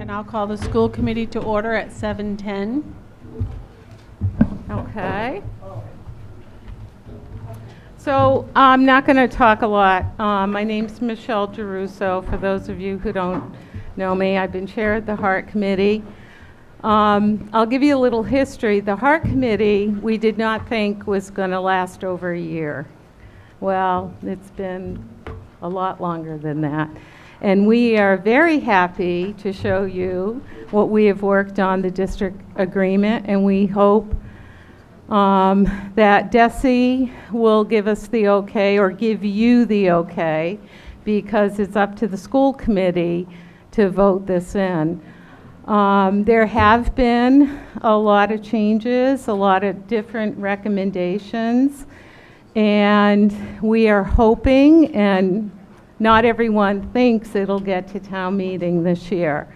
And I'll call the school committee to order at 7:10. Okay. So I'm not going to talk a lot. My name's Michelle Geruso. For those of you who don't know me, I've been chair of the Heart Committee. I'll give you a little history. The Heart Committee, we did not think was going to last over a year. Well, it's been a lot longer than that. And we are very happy to show you what we have worked on, the district agreement, and we hope that DESE will give us the okay, or give you the okay, because it's up to the school committee to vote this in. There have been a lot of changes, a lot of different recommendations, and we are hoping, and not everyone thinks it'll get to town meeting this year.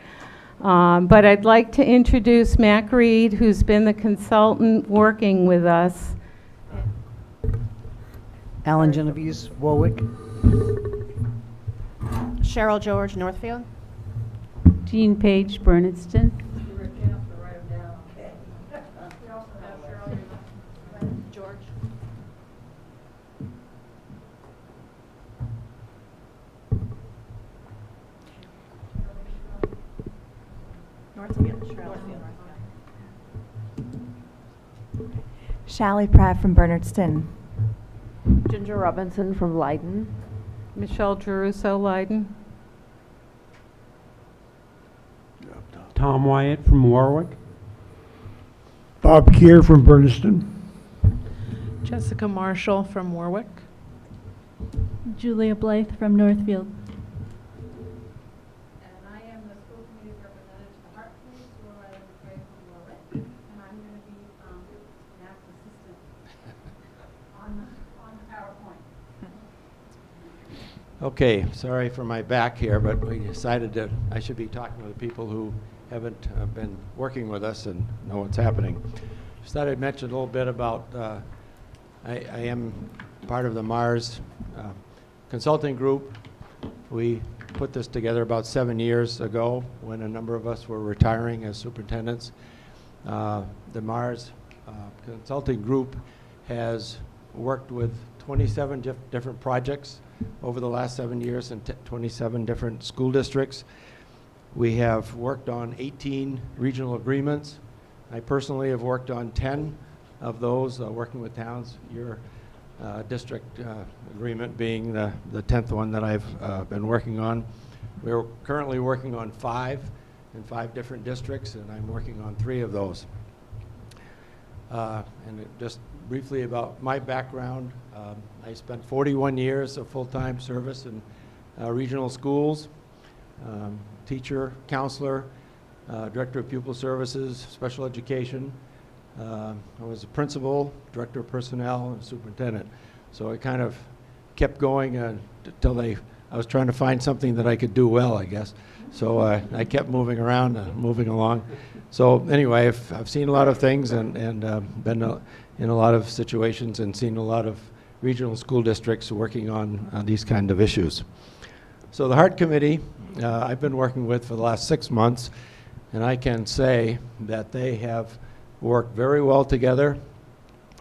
But I'd like to introduce Mac Reed, who's been the consultant working with us. Alan Genovese, Warwick. Cheryl George, Northfield. Jean Page, Bernardston. George. Northfield. Shally Pratt from Bernardston. Ginger Robinson from Leiden. Michelle Geruso, Leiden. Tom Wyatt from Warwick. Bob Keir from Bernardston. Jessica Marshall from Warwick. Julia Blythe from Northfield. And I am the school committee representative to the Heart Committee, Sue Riley McCray from Warwick, and I'm going to be Matt's assistant on the PowerPoint. Okay, sorry for my back here, but we decided that I should be talking with the people who haven't been working with us and know what's happening. Just thought I'd mention a little bit about, I am part of the Mars consulting group. We put this together about 7 years ago when a number of us were retiring as superintendents. The Mars consulting group has worked with 27 different projects over the last 7 years in 27 different school districts. We have worked on 18 regional agreements. I personally have worked on 10 of those, working with towns. Your district agreement being the 10th one that I've been working on. We're currently working on 5 in 5 different districts, and I'm working on 3 of those. And just briefly about my background, I spent 41 years of full-time service in regional schools, teacher, counselor, director of pupil services, special education. I was a principal, director of personnel, and superintendent. So I kind of kept going until I was trying to find something that I could do well, I guess. So I kept moving around, moving along. So anyway, I've seen a lot of things and been in a lot of situations and seen a lot of regional school districts working on these kind of issues. So the Heart Committee, I've been working with for the last 6 months, and I can say that they have worked very well together.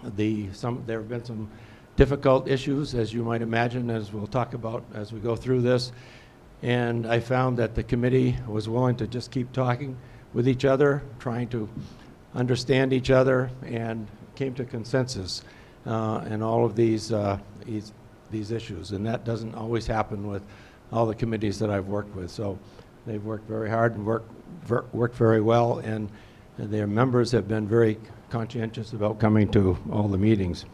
There have been some difficult issues, as you might imagine, as we'll talk about as we go through this. And I found that the committee was willing to just keep talking with each other, trying to understand each other, and came to consensus in all of these issues. And that doesn't always happen with all the committees that I've worked with. So they've worked very hard and worked very well, and their members have been very conscientious about coming to all the meetings.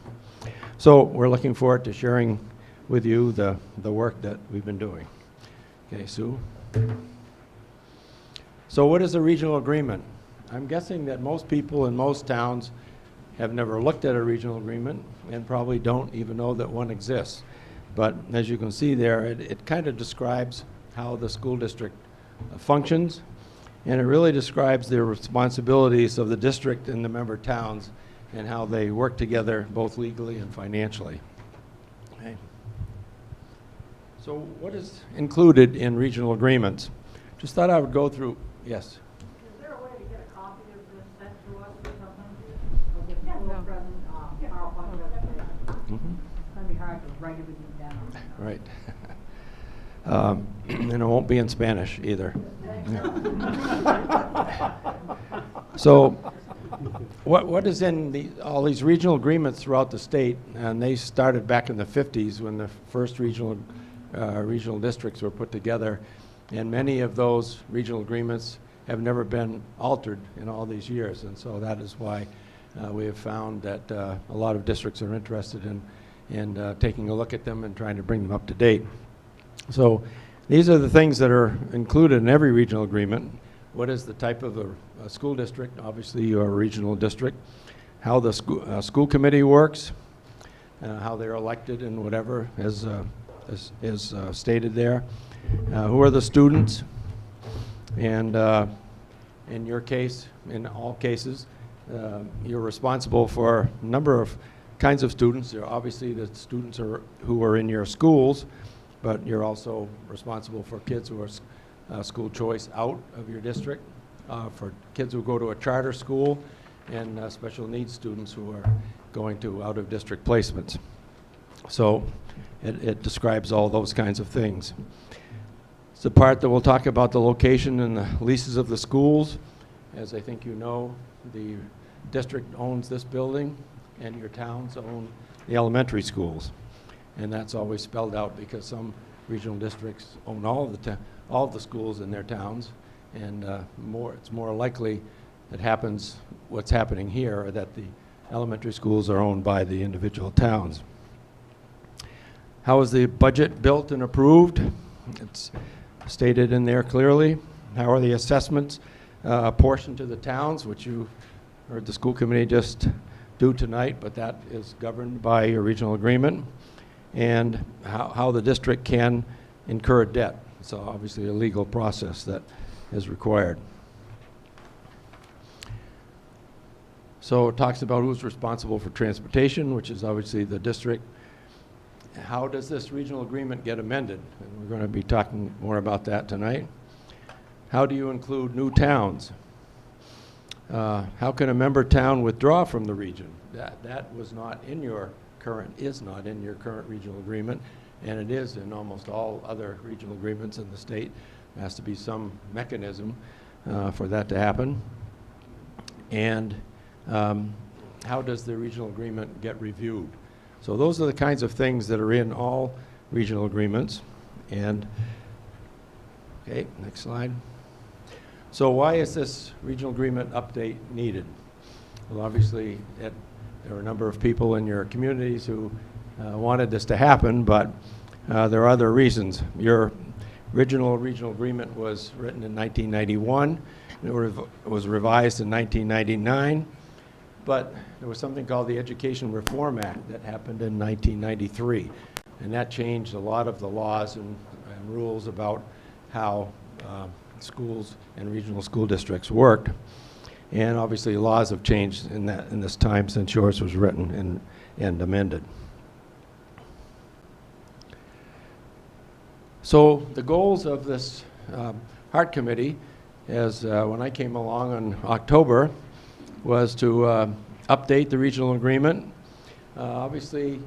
So we're looking forward to sharing with you the work that we've been doing. Okay, Sue. So what is a regional agreement? I'm guessing that most people in most towns have never looked at a regional agreement and probably don't even know that one exists. But as you can see there, it kind of describes how the school district functions, and it really describes the responsibilities of the district and the member towns and how they work together both legally and financially. Okay. So what is included in regional agreements? Just thought I would go through Yes. Is there a way to get a copy of this sent to us or something? Of the school present, PowerPoint presentation? Mhm. It's gonna be hard to write everything down. Right. And it won't be in Spanish either. So what is in all these regional agreements throughout the state, and they started back in the 50s when the first regional districts were put together, and many of those regional agreements have never been altered in all these years, and so that is why we have found that a lot of districts are interested in taking a look at them and trying to bring them up to date. So these are the things that are included in every regional agreement. What is the type of a school district? Obviously, you're a regional district. How the school committee works, how they're elected and whatever is stated there. Who are the students? And in your case, in all cases, you're responsible for a number of kinds of students. There are obviously the students who are in your schools, but you're also responsible for kids who are school choice out of your district, for kids who go to a charter school, and special needs students who are going to out-of-district placements. So it describes all those kinds of things. It's the part that we'll talk about the location and the leases of the schools. As I think you know, the district owns this building, and your towns own the elementary schools. And that's always spelled out because some regional districts own all of the schools in their towns, and it's more likely that what's happening here, that the elementary schools are owned by the individual towns. How is the budget built and approved? It's stated in there clearly. How are the assessments apportioned to the towns, which you heard the school committee just do tonight, but that is governed by your regional agreement. And how the district can incur debt. So obviously a legal process that is required. So it talks about who's responsible for transportation, which is obviously the district. How does this regional agreement get amended? And we're going to be talking more about that tonight. How do you include new towns? How can a member town withdraw from the region? That was not in your is not in your current regional agreement, and it is in almost all other regional agreements in the state. There has to be some mechanism for that to happen. And how does the regional agreement get reviewed? So those are the kinds of things that are in all regional agreements. And okay, next slide. So why is this regional agreement update needed? Well, obviously there were a number of people in your communities who wanted this to happen, but there are other reasons. Your original regional agreement was written in 1991. It was revised in 1999, but there was something called the Education Reform Act that happened in 1993, and that changed a lot of the laws and rules about how schools and regional school districts worked. And obviously laws have changed in this time since yours was written and amended. So the goals of this HART committee, when I came along in October, was to update the regional agreement. Obviously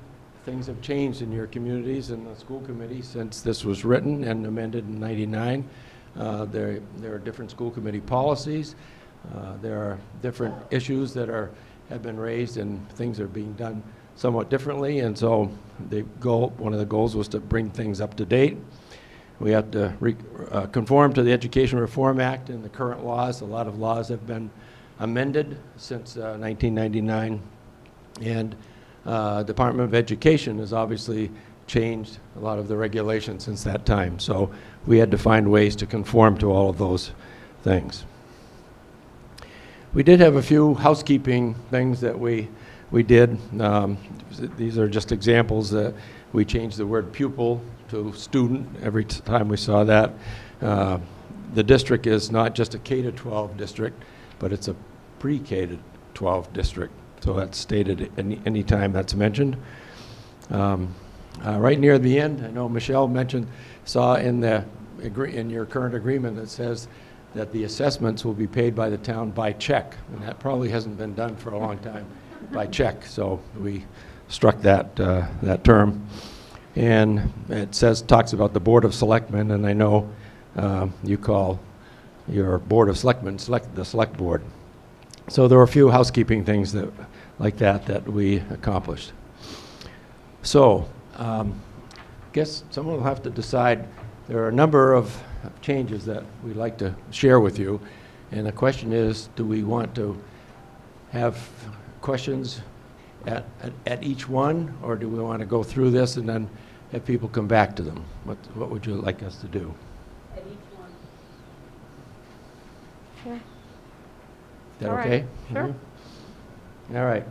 things have changed in your communities and the school committee since this was written and amended in '99. There are different school committee policies. There are different issues that have been raised, and things are being done somewhat differently. And so one of the goals was to bring things up to date. We have to conform to the Education Reform Act and the current laws. A lot of laws have been amended since 1999, and Department of Education has obviously changed a lot of the regulations since that time. So we had to find ways to conform to all of those things. We did have a few housekeeping things that we did. These are just examples that we changed the word pupil to student every time we saw that. The district is not just a K-12 district, but it's a pre-K-12 district. So that's stated any time that's mentioned. Right near the end, I know Michelle saw in your current agreement that says that the assessments will be paid by the town by check, and that probably hasn't been done for a long time, by check. So we struck that, that term. And it talks about the Board of Selectmen, and I know you call your Board of Selectmen the Select Board. So there were a few housekeeping things like that we accomplished. So, guess someone will have to decide. There are a number of changes that we'd like to share with you, and the question is, do we want to have questions at each one, or do we want to go through this and then have people come back to them? What would you like us to do? At each one. Sure. Is that All right. okay? Sure. Mhm. All right.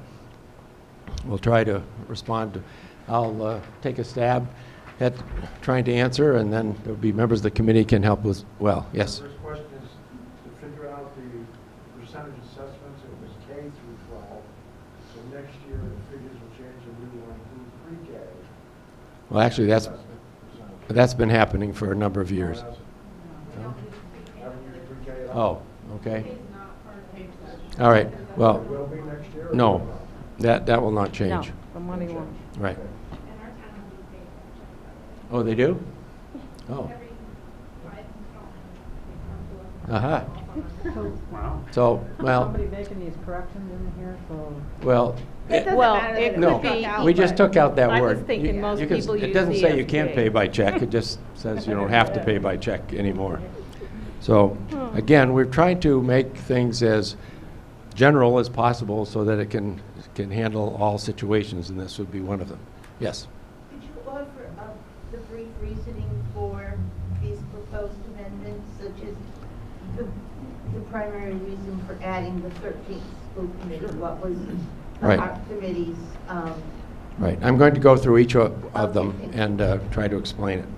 We'll try to respond to, I'll take a stab at trying to answer, and then there'll be members of the committee can help with, well, yes. The first question is to figure out the percentage assessments. It was K through 12. So next year, the figures will change and we will include pre-K. Well, actually, assessment percentage. that's been happening for a number of years. No? Haven't used pre-K at all? Oh, okay. All right, well, It will be next year? or no, will that will not No, change. the money won't. Right. Oh, they do? Oh. Uh-huh. Wow. So, well, Somebody making these corrections in here, so. well, It doesn't Well, matter that it it no, could be. we just took out that I word. was thinking You- most you can- people It use doesn't say you can't EFT. pay by check, it just says you don't have to pay by check anymore. So, again, we're trying to make things as general as possible so that it can handle all situations, and this would be one of them. Yes? Could you offer the brief reasoning for these proposed amendments, such as the primary reason for adding the 13th school committee? What was Right. our committee's, Right. I'm going to go through each of them Okay. and try to explain it.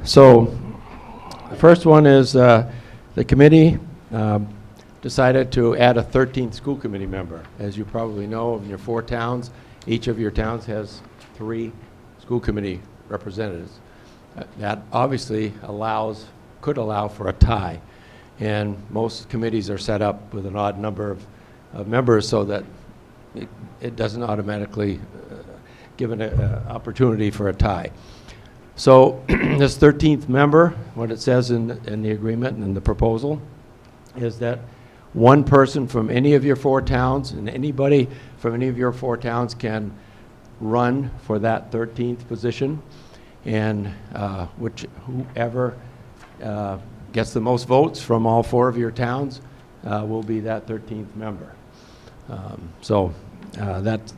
So, the first one is the committee decided to add a 13th school committee member. As you probably know, in your 4 towns, each of your towns has 3 school committee representatives. That obviously could allow for a tie. And most committees are set up with an odd number of members so that it doesn't automatically give an opportunity for a tie. So this 13th member, what it says in the agreement and in the proposal, is that one person from any of your 4 towns, and anybody from any of your 4 towns can run for that 13th position, and whoever gets the most votes from all 4 of your towns will be that 13th member. So that's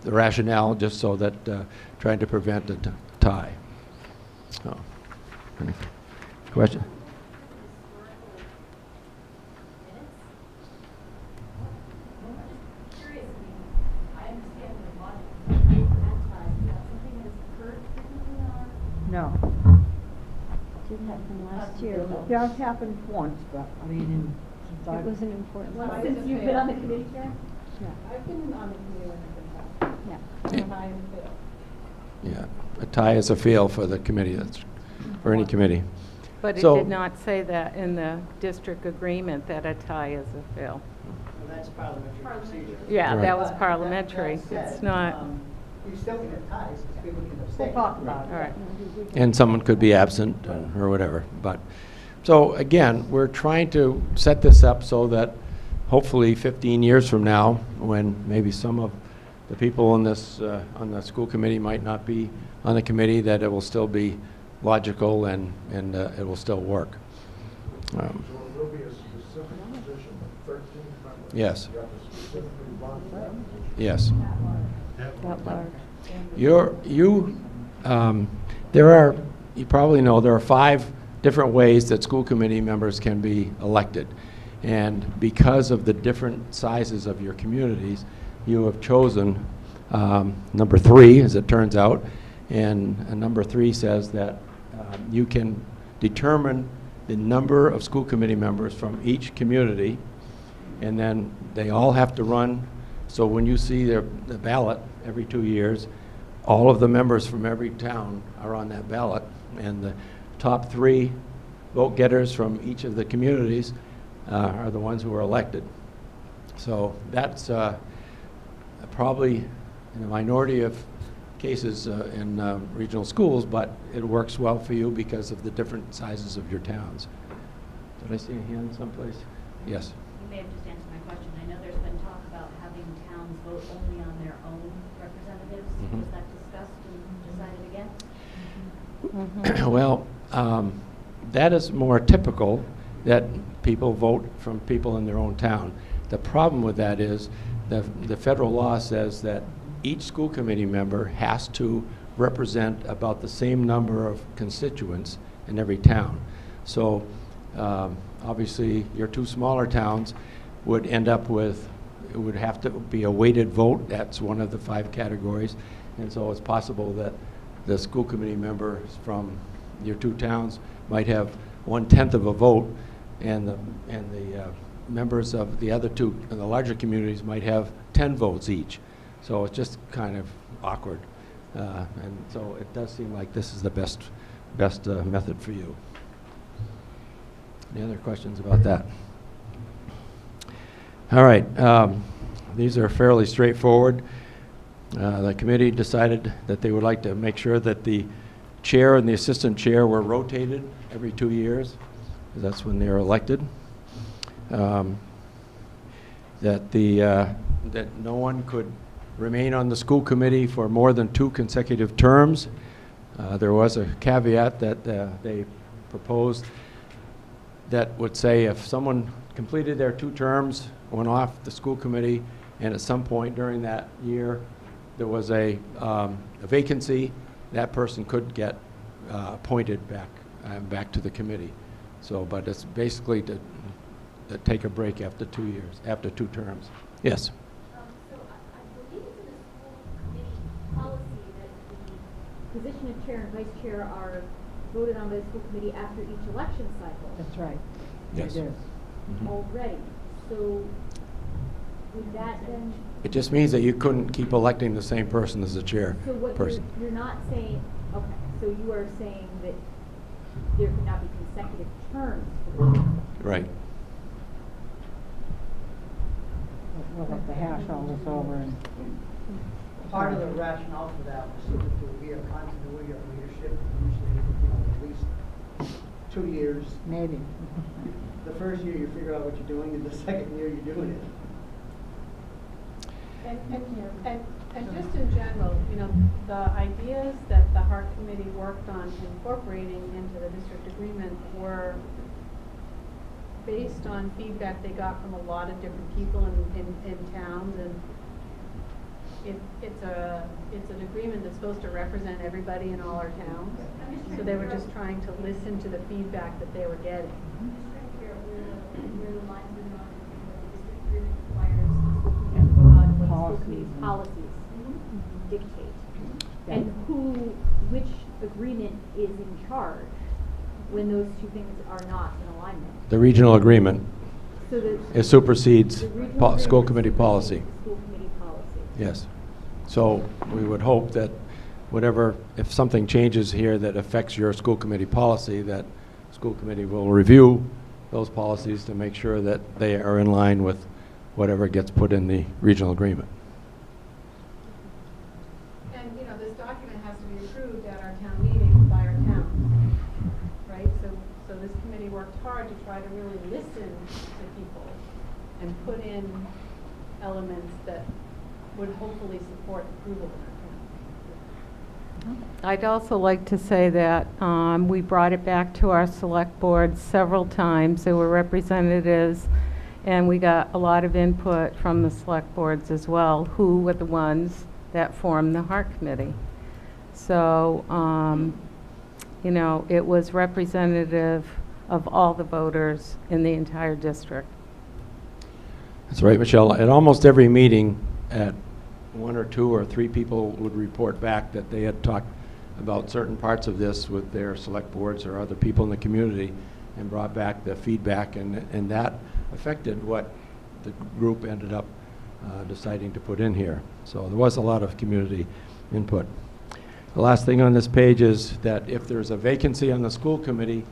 the rationale, just so that trying to prevent a tie. So, any question? No. Did happen last year, though. Yeah, it's happened once, but, I mean, since It I've. was an important. Since you've been on the committee, Karen? Yeah. I've been on the committee when it's been Yeah. and I am Bill. Yeah, a tie is a fail for the committee, for any committee. But it So- did not say that in the district agreement, that a tie is a fail. That's parliamentary procedure. Yeah, Right. that was parliamentary. It's not, You still can have ties, because people can abstain. We'll talk about it. all right. And someone could be absent or whatever. But, so again, we're trying to set this up so that hopefully 15 years from now, when maybe some of the people on this, on the school committee might not be on the committee, that it will still be logical and it will still work. So it will be a specific position, 13 members. Yes. You have to specifically run for them. Yes. That large. There are, you probably know, there are 5 different ways that school committee members can be elected. And because of the different sizes of your communities, you have chosen number 3, as it turns out. And number 3 says that you can determine the number of school committee members from each community, and then they all have to run. So when you see the ballot every 2 years, all of the members from every town are on that ballot, and the top 3 vote getters from each of the communities are the ones who are elected. So that's probably in a minority of cases in regional schools, but it works well for you because of the different sizes of your towns. Did I see a hand someplace? Yes. You may have just answered my question. I know there's been talk about having towns vote only on their own representatives. Mhm. Was that discussed and decided again? Well, that is more typical, that people vote from people in their own town. The problem with that is the federal law says that each school committee member has to represent about the same number of constituents in every town. So obviously your two smaller towns would end up with, it would have to be a weighted vote. That's one of the 5 categories. And so it's possible that the school committee members from your two towns might have 1/10 of a vote, and the members of the other two, the larger communities, might have 10 votes each. So it's just kind of awkward. And so it does seem like this is the best method for you. Any other questions about that? All right. These are fairly straightforward. The committee decided that they would like to make sure that the chair and the assistant chair were rotated every 2 years, because that's when they're elected. That no one could remain on the school committee for more than 2 consecutive terms. There was a caveat that they proposed that would say if someone completed their 2 terms, went off the school committee, and at some point during that year there was a vacancy, that person could get appointed back to the committee. So, but it's basically to take a break after 2 years, after 2 terms. Yes. So I believe it's in the school committee policy that the position of chair and vice chair are voted on by the school committee after each election cycle. That's right. Yes. It is. Already. So would that then? It just means that you couldn't keep electing the same person as the chair So what person. you're not saying, okay, so you are saying that there could not be consecutive terms for the chair. Right. We'll have to hash all this over and. Part of the rationale for that was so that there would be a continuity of leadership, usually, at least 2 years. Maybe. The first year you figure out what you're doing, and the second year you're doing it. And just in general, the ideas that the Heart Committee worked on incorporating into the district agreement were based on feedback they got from a lot of different people in towns, and it's an agreement that's supposed to represent everybody in all our towns. So they were just trying to listen to the feedback that they were getting. Where the lines are drawn, the district agreement requires the school committee to go out and what the school committee's policies dictate. And which agreement is in charge when those 2 things are not in alignment? The regional agreement. So It supersedes the regional school agreement committee policy. supersedes the school committee policy. Yes. So we would hope that if something changes here that affects your school committee policy, that school committee will review those policies to make sure that they are in line with whatever gets put in the regional agreement. And, this document has to be approved at our town meeting by our towns, right? So this committee worked hard to try to really listen to people and put in elements that would hopefully support approval in our town. I'd also like to say that we brought it back to our select board several times. There were representatives, and we got a lot of input from the select boards as well, who were the ones that formed the Heart Committee. So, it was representative of all the voters in the entire district. That's right, Michelle. At almost every meeting, at 1 or 2 or 3 people would report back that they had talked about certain parts of this with their select boards or other people in the community and brought back the feedback, and that affected what the group ended up deciding to put in here. So there was a lot of community input. The last thing on this page is that if there's a vacancy on the school committee,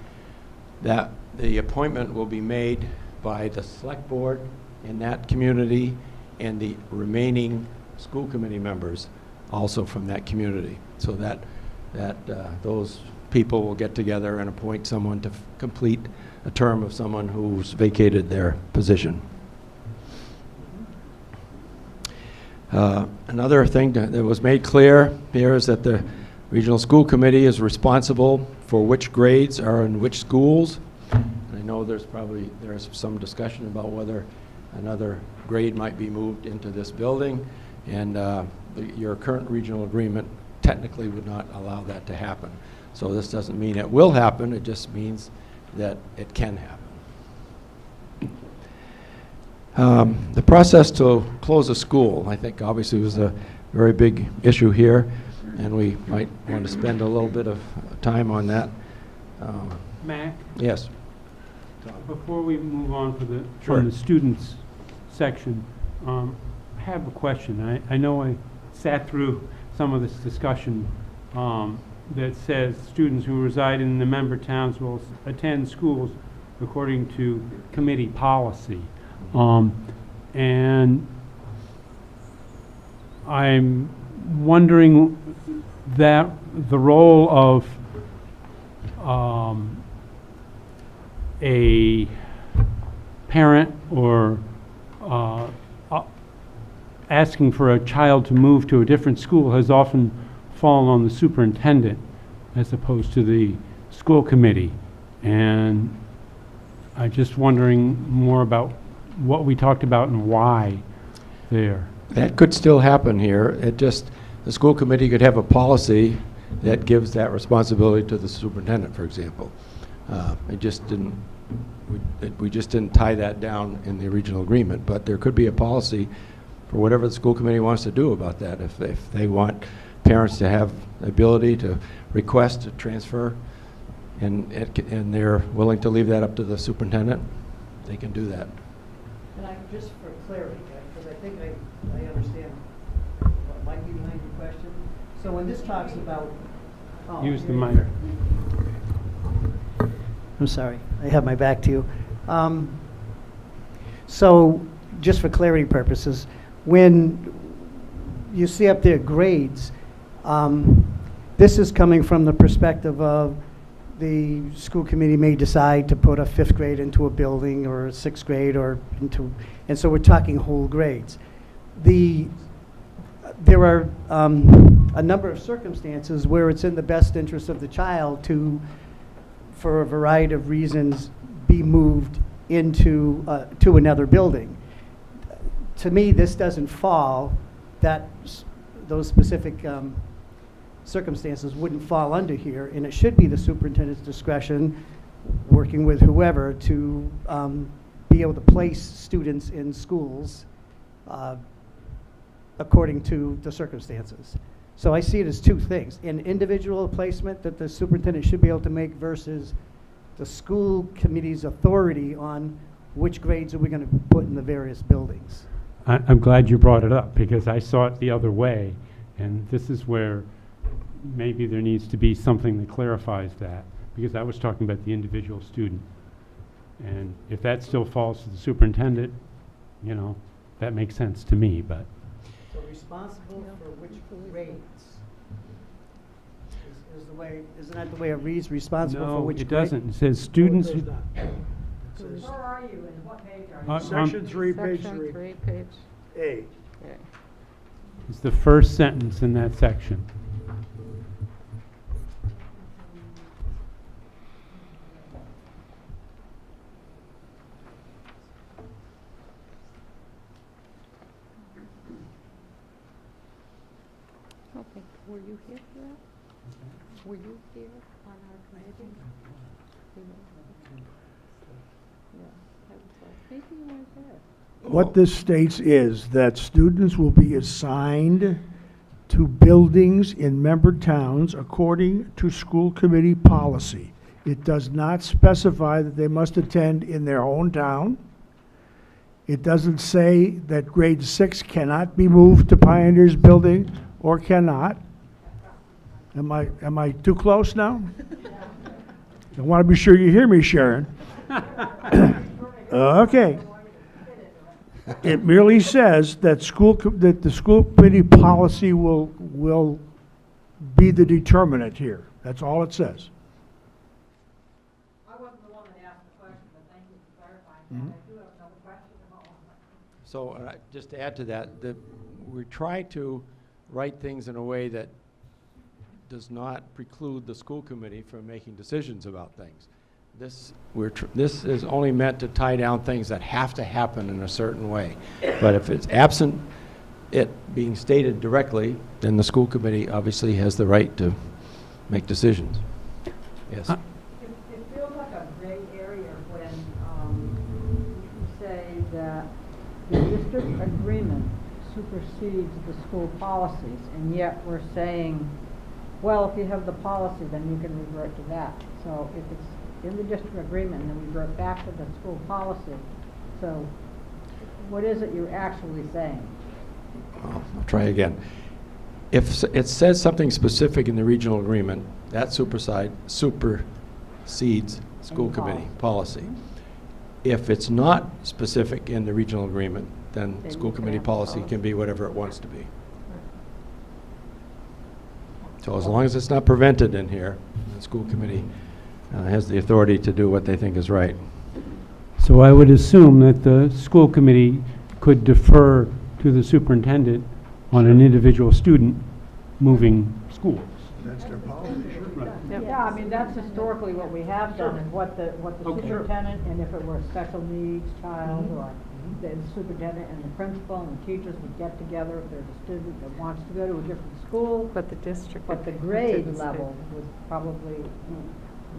that the appointment will be made by the select board in that community and the remaining school committee members also from that community, so that those people will get together and appoint someone to complete a term of someone who's vacated their position. Another thing that was made clear here is that the regional school committee is responsible for which grades are in which schools. I know there's some discussion about whether another grade might be moved into this building, and your current regional agreement technically would not allow that to happen. So this doesn't mean it will happen, it just means that it can happen. The process to close a school, I think obviously was a very big issue here, and we might want to spend a little bit of time on that. Mac, Yes. before we move on Sure. from the students section, I have a question. I know I sat through some of this discussion that says students who reside in the member towns will attend schools according to committee policy. And I'm wondering that the role of a parent or asking for a child to move to a different school has often fallen on the superintendent as opposed to the school committee. And I'm just wondering more about what we talked about and why there. That could still happen here. The school committee could have a policy that gives that responsibility to the superintendent, for example. We just didn't tie that down in the original agreement, but there could be a policy for whatever the school committee wants to do about that. If they want parents to have the ability to request a transfer and they're willing to leave that up to the superintendent, they can do that. And just for clarity, because I think I understand what might be behind your question. So when this talks about... Use the mic. I'm sorry, I have my back to you. So just for clarity purposes, when you see up there grades, this is coming from the perspective of the school committee may decide to put a 5th grade into a building or a 6th grade and so we're talking whole grades. There are a number of circumstances where it's in the best interest of the child to, for a variety of reasons, be moved into to another building. To me, this doesn't fall, those specific circumstances wouldn't fall under here, and it should be the superintendent's discretion, working with whoever, to be able to place students in schools according to the circumstances. So I see it as two things: an individual placement that the superintendent should be able to make versus the school committee's authority on which grades are we going to put in the various buildings. I'm glad you brought it up, because I saw it the other way, and this is where maybe there needs to be something that clarifies that, because I was talking about the individual student. And if that still falls to the superintendent, that makes sense to me, but. So responsible for which grades is the way, isn't that the way it reads, responsible for which grade? No, it doesn't. It says students. Where are you and what page are you? Section 3, page 3. Section 3, page. A. It's the first sentence in that section. Okay, were you here for that? Were you here on our committee? Yeah, I was like, maybe you weren't there. What this states is that students will be assigned to buildings in member towns according to school committee policy. It does not specify that they must attend in their own town. It doesn't say that grade 6 cannot be moved to Pioneer's building or cannot. Am I too close now? I want to be sure you hear me, Sharon. Okay. It merely says that that the school committee policy will be the determinant here. That's all it says. I wasn't the one that asked the question, but thank you for clarifying that. I do have another question. So just to add to that, we try to write things in a way that does not preclude the school committee from making decisions about things. This is only meant to tie down things that have to happen in a certain way. But if it's absent it being stated directly, then the school committee obviously has the right to make decisions. Yes? It feels like a gray area when you say that the district agreement supersedes the school policies, and yet we're saying, well, if you have the policy, then you can revert to that. So if it's in the district agreement, then revert back to the school policy. So what is it you're actually saying? Well, I'll try again. If it says something specific in the regional agreement, that supersedes school committee policy. If it's not specific in the regional agreement, then school committee policy can be whatever it wants to be. So as long as it's not prevented in here, the school committee has the authority to do what they think is right. So I would assume that the school committee could defer to the superintendent on an individual student moving schools. That's their policy. Yeah, I mean, that's historically what we have done, and what the superintendent, and if it were a special needs child, or the superintendent and the principal and the teachers would get together if there's a student that wants to go to a different school. But the district. But the grade level would probably,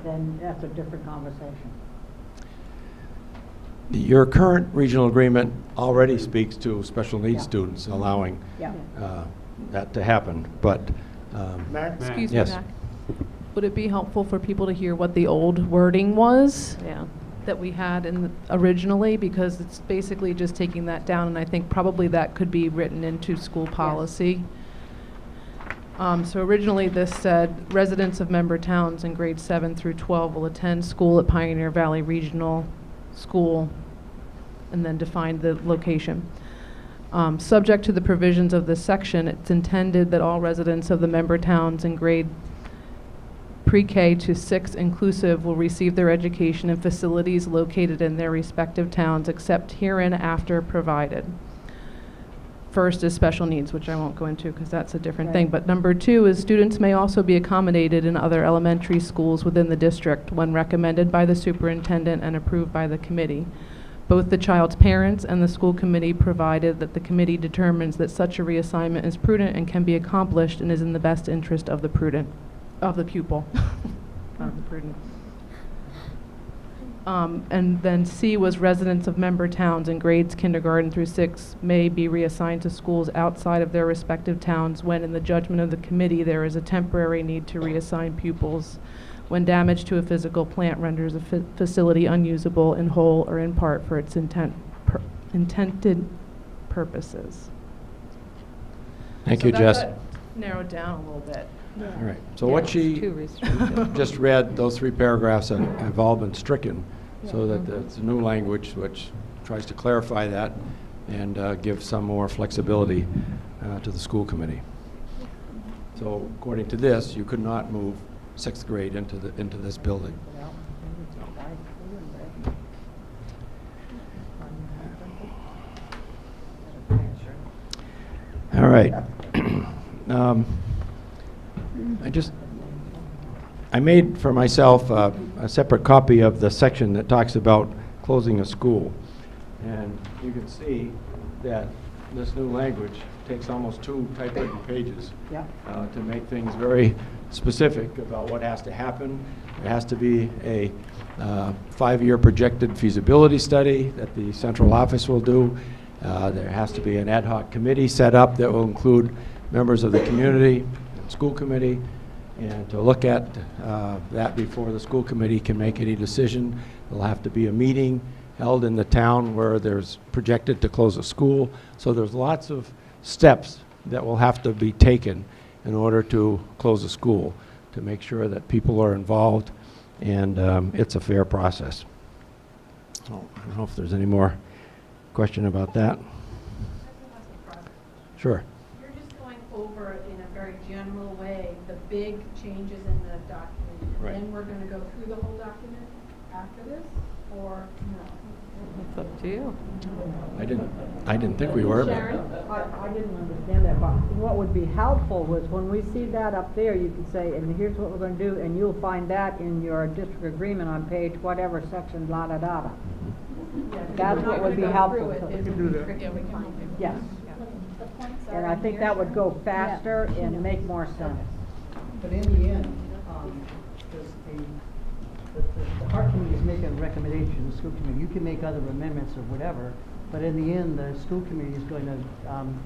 then that's a different conversation. Your current regional agreement already speaks to special needs students, allowing that to happen, but Excuse me, yes. Mac. Would it be helpful for people to hear what the old wording was? Yeah. That we had originally, because it's basically just taking that down, and I think probably that could be written into school policy. So originally this said, residents of member towns in grades 7 through 12 will attend school at Pioneer Valley Regional School, and then define the location. Subject to the provisions of this section, it's intended that all residents of the member towns in grade pre-K to 6 inclusive will receive their education in facilities located in their respective towns, except hereinafter provided. First is special needs, which I won't go into because that's a different thing. But number 2 is students may also be accommodated in other elementary schools within the district when recommended by the superintendent and approved by the committee. Both the child's parents and the school committee, provided that the committee determines that such a reassignment is prudent and can be accomplished and is in the best interest of the pupil. Not the prudent. And then C was residents of member towns in grades kindergarten through 6 may be reassigned to schools outside of their respective towns when, in the judgment of the committee, there is a temporary need to reassign pupils when damage to a physical plant renders a facility unusable in whole or in part for its intended purposes. Thank you, Jess. Narrowed down a little bit. All right. So what she just read, those 3 paragraphs have all been stricken, so that it's a new language which tries to clarify that and give some more flexibility to the school committee. So according to this, you could not move 6th grade into this building. All right. I made for myself a separate copy of the section that talks about closing a school. And you can see that this new language takes almost 2 typewritten pages to make things very specific about what has to happen. There has to be a 5-year projected feasibility study that the central office will do. There has to be an ad hoc committee set up that will include members of the community, and school committee, and to look at that before the school committee can make any decision. There'll have to be a meeting held in the town where there's projected to close a school. So there's lots of steps that will have to be taken in order to close a school, to make sure that people are involved and it's a fair process. So I don't know if there's any more question about that. Sure. You're just going over in a very general way the big changes in the document, and Right. then we're going to go through the whole document after this, or no? It's up to you. I didn't think we were. But Sharon? I didn't understand that, but what would be helpful was when we see that up there, you could say, and here's what we're gonna do, and you'll find that in your district agreement on page whatever section, la da da da. That's what would be helpful. Yes. The points are And I in think here. that would go faster and make more sense. But in the end, because the Heart Committee is making a recommendation to the school committee. You can make other amendments or whatever, but in the end, the school committee is going to,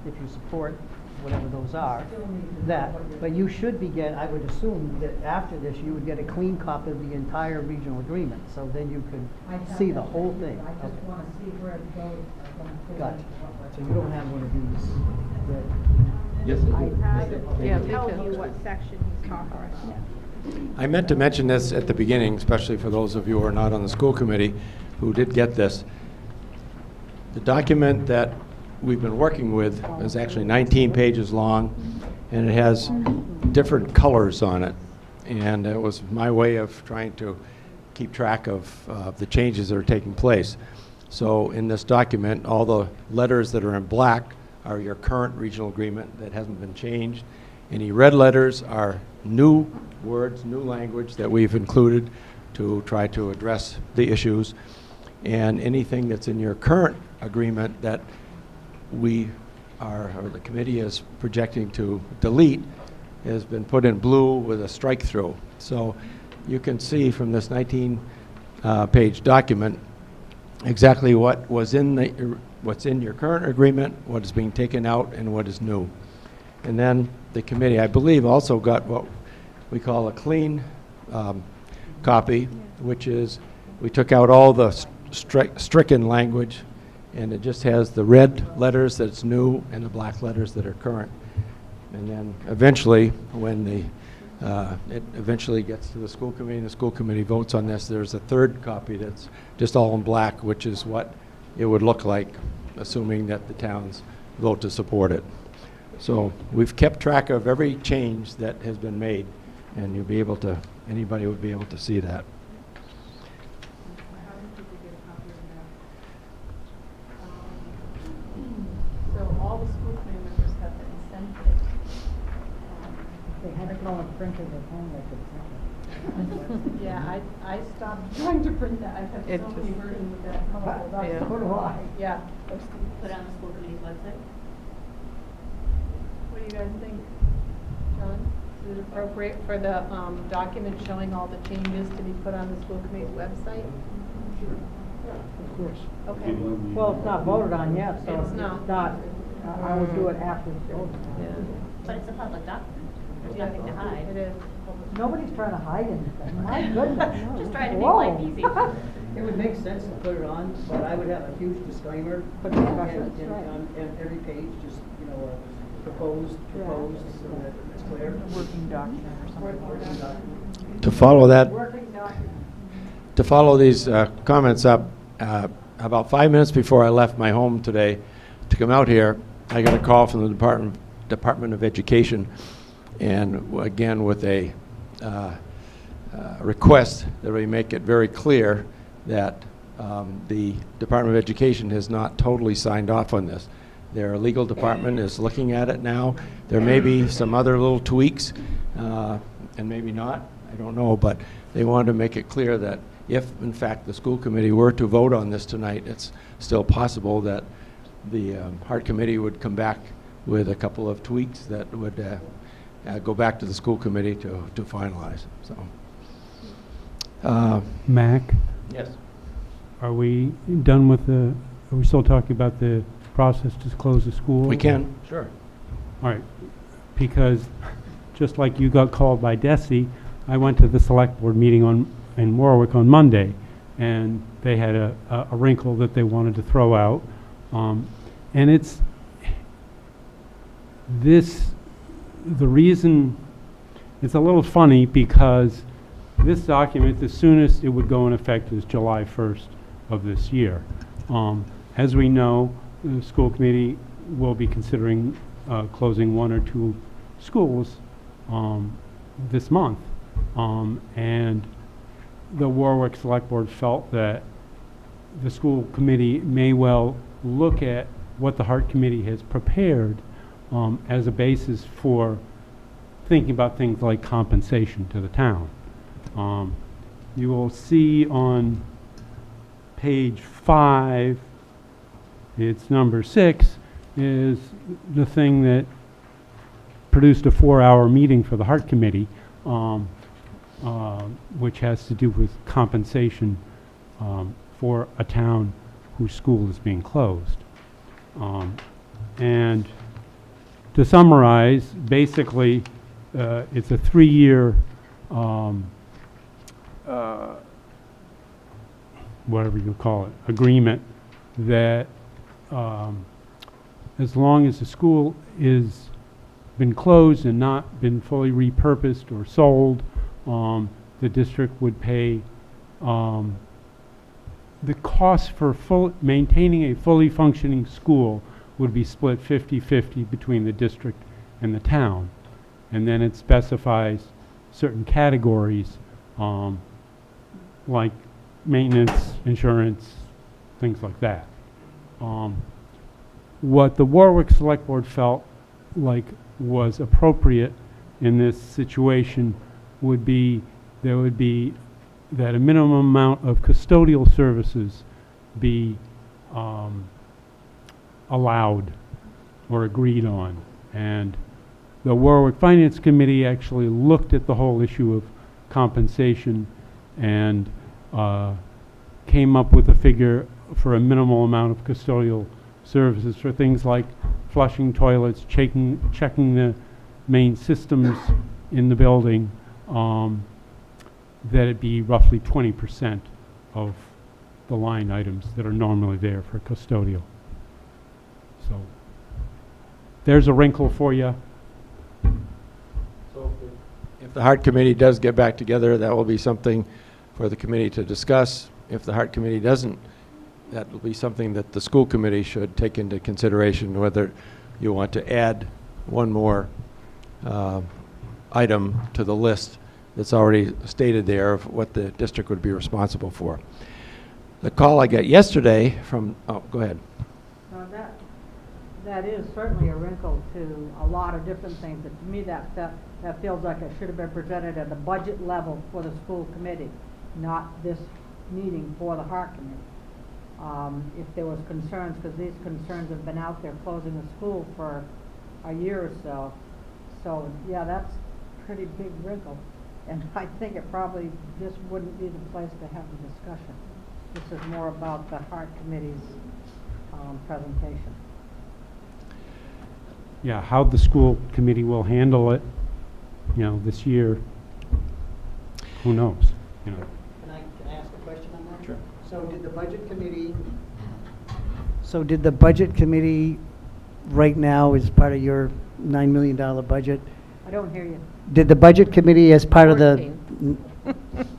if you support whatever those are, that. But you should I would assume that after this, you would get a clean copy of the entire regional agreement, so then you could see the whole thing. I just wanna see where it goes. Gotcha. So you don't have one of these that. yes, I do. Yeah, Tell because- you what section he's talking about. I meant to mention this at the beginning, especially for those of you who are not on the school committee who did get this. The document that we've been working with is actually 19 pages long, and it has different colors on it. And it was my way of trying to keep track of the changes that are taking place. So in this document, all the letters that are in black are your current regional agreement that hasn't been changed. Any red letters are new words, new language that we've included to try to address the issues. And anything that's in your current agreement that we are, or the committee is projecting to delete, has been put in blue with a strike through. So you can see from this 19-page document exactly what was what's in your current agreement, what is being taken out, and what is new. And then the committee, I believe, also got what we call a clean copy, which is we took out all the stricken language, and it just has the red letters that's new and the black letters that are current. And then eventually, when it eventually gets to the school committee and the school committee votes on this, there's a third copy that's just all in black, which is what it would look like, assuming that the towns vote to support it. So we've kept track of every change that has been made, and you'll be able to, anybody would be able to see that. So all the school committee members have been sent it. They had it all printed at home, they could print it. Yeah, I stopped trying to print that. I've had It so many just- versions of that come up with us. Yeah. So do I. Yeah. Put on the school committee's website. What do you guys think, John? Is it appropriate for the document showing all the changes to be put on the school committee's website? Of course. Okay. Well, it's not voted on yet, so It's it's not. not, I would do it after it's voted. But it's a public document. There's Yeah, nothing to hide. It is. Nobody's trying to hide anything, my goodness. Just trying to make life Whoa. easy. It would make sense to put it on, but I would have a huge disclaimer. Put discussion, in- right. On every page, just, proposed, so that it's clear. Working document or something. Working document. To follow that, Working document. to follow these comments up, about 5 minutes before I left my home today to come out here, I got a call from the Department of Education, and again with a request that we make it very clear that the Department of Education has not totally signed off on this. Their legal department is looking at it now. There may be some other little tweaks, and maybe not, I don't know, but they wanted to make it clear that if, in fact, the school committee were to vote on this tonight, it's still possible that the Heart Committee would come back with a couple of tweaks that would go back to the school committee to finalize. So, Mac, yes. are we done with are we still talking about the process to close the school? We can, sure. All right, because just like you got called by Desi, I went to the select board meeting in Warwick on Monday, and they had a wrinkle that they wanted to throw out. And it's the reason, it's a little funny because this document, the soonest it would go in effect is July 1st of this year. As we know, the school committee will be considering closing 1 or 2 schools this month. And the Warwick Select Board felt that the school committee may well look at what the Hart Committee has prepared as a basis for thinking about things like compensation to the town. You will see on page 5, it's number 6, is the thing that produced a 4-hour meeting for the Hart Committee, which has to do with compensation for a town whose school is being closed. And to summarize, basically, it's a 3-year, whatever you call it, agreement that as long as the school is been closed and not been fully repurposed or sold, the district would pay the cost for maintaining a fully functioning school would be split 50-50 between the district and the town. And then it specifies certain categories like maintenance, insurance, things like that. What the Warwick Select Board felt like was appropriate in this situation would be that a minimum amount of custodial services be allowed or agreed on. And the Warwick Finance Committee actually looked at the whole issue of compensation and came up with a figure for a minimal amount of custodial services for things like flushing toilets, checking the main systems in the building, that it be roughly 20% of the line items that are normally there for custodial. So there's a wrinkle for you. So if the Hart Committee does get back together, that will be something for the committee to discuss. If the Hart Committee doesn't, that will be something that the school committee should take into consideration, whether you want to add one more item to the list that's already stated there of what the district would be responsible for. The call I got yesterday from, oh, go ahead. That is certainly a wrinkle to a lot of different things, but to me that feels like it should have been presented at the budget level for the school committee, not this meeting for the Hart Committee. If there was concerns, because these concerns have been out there closing the school for a year or so. So yeah, that's a pretty big wrinkle. And I think it probably, this wouldn't be the place to have the discussion. This is more about the Hart Committee's presentation. Yeah, how the school committee will handle it, this year, who knows, Can I ask a question on that? Sure. So did the budget committee right now, as part of your $9 million budget, I don't hear you. did the budget committee as part of the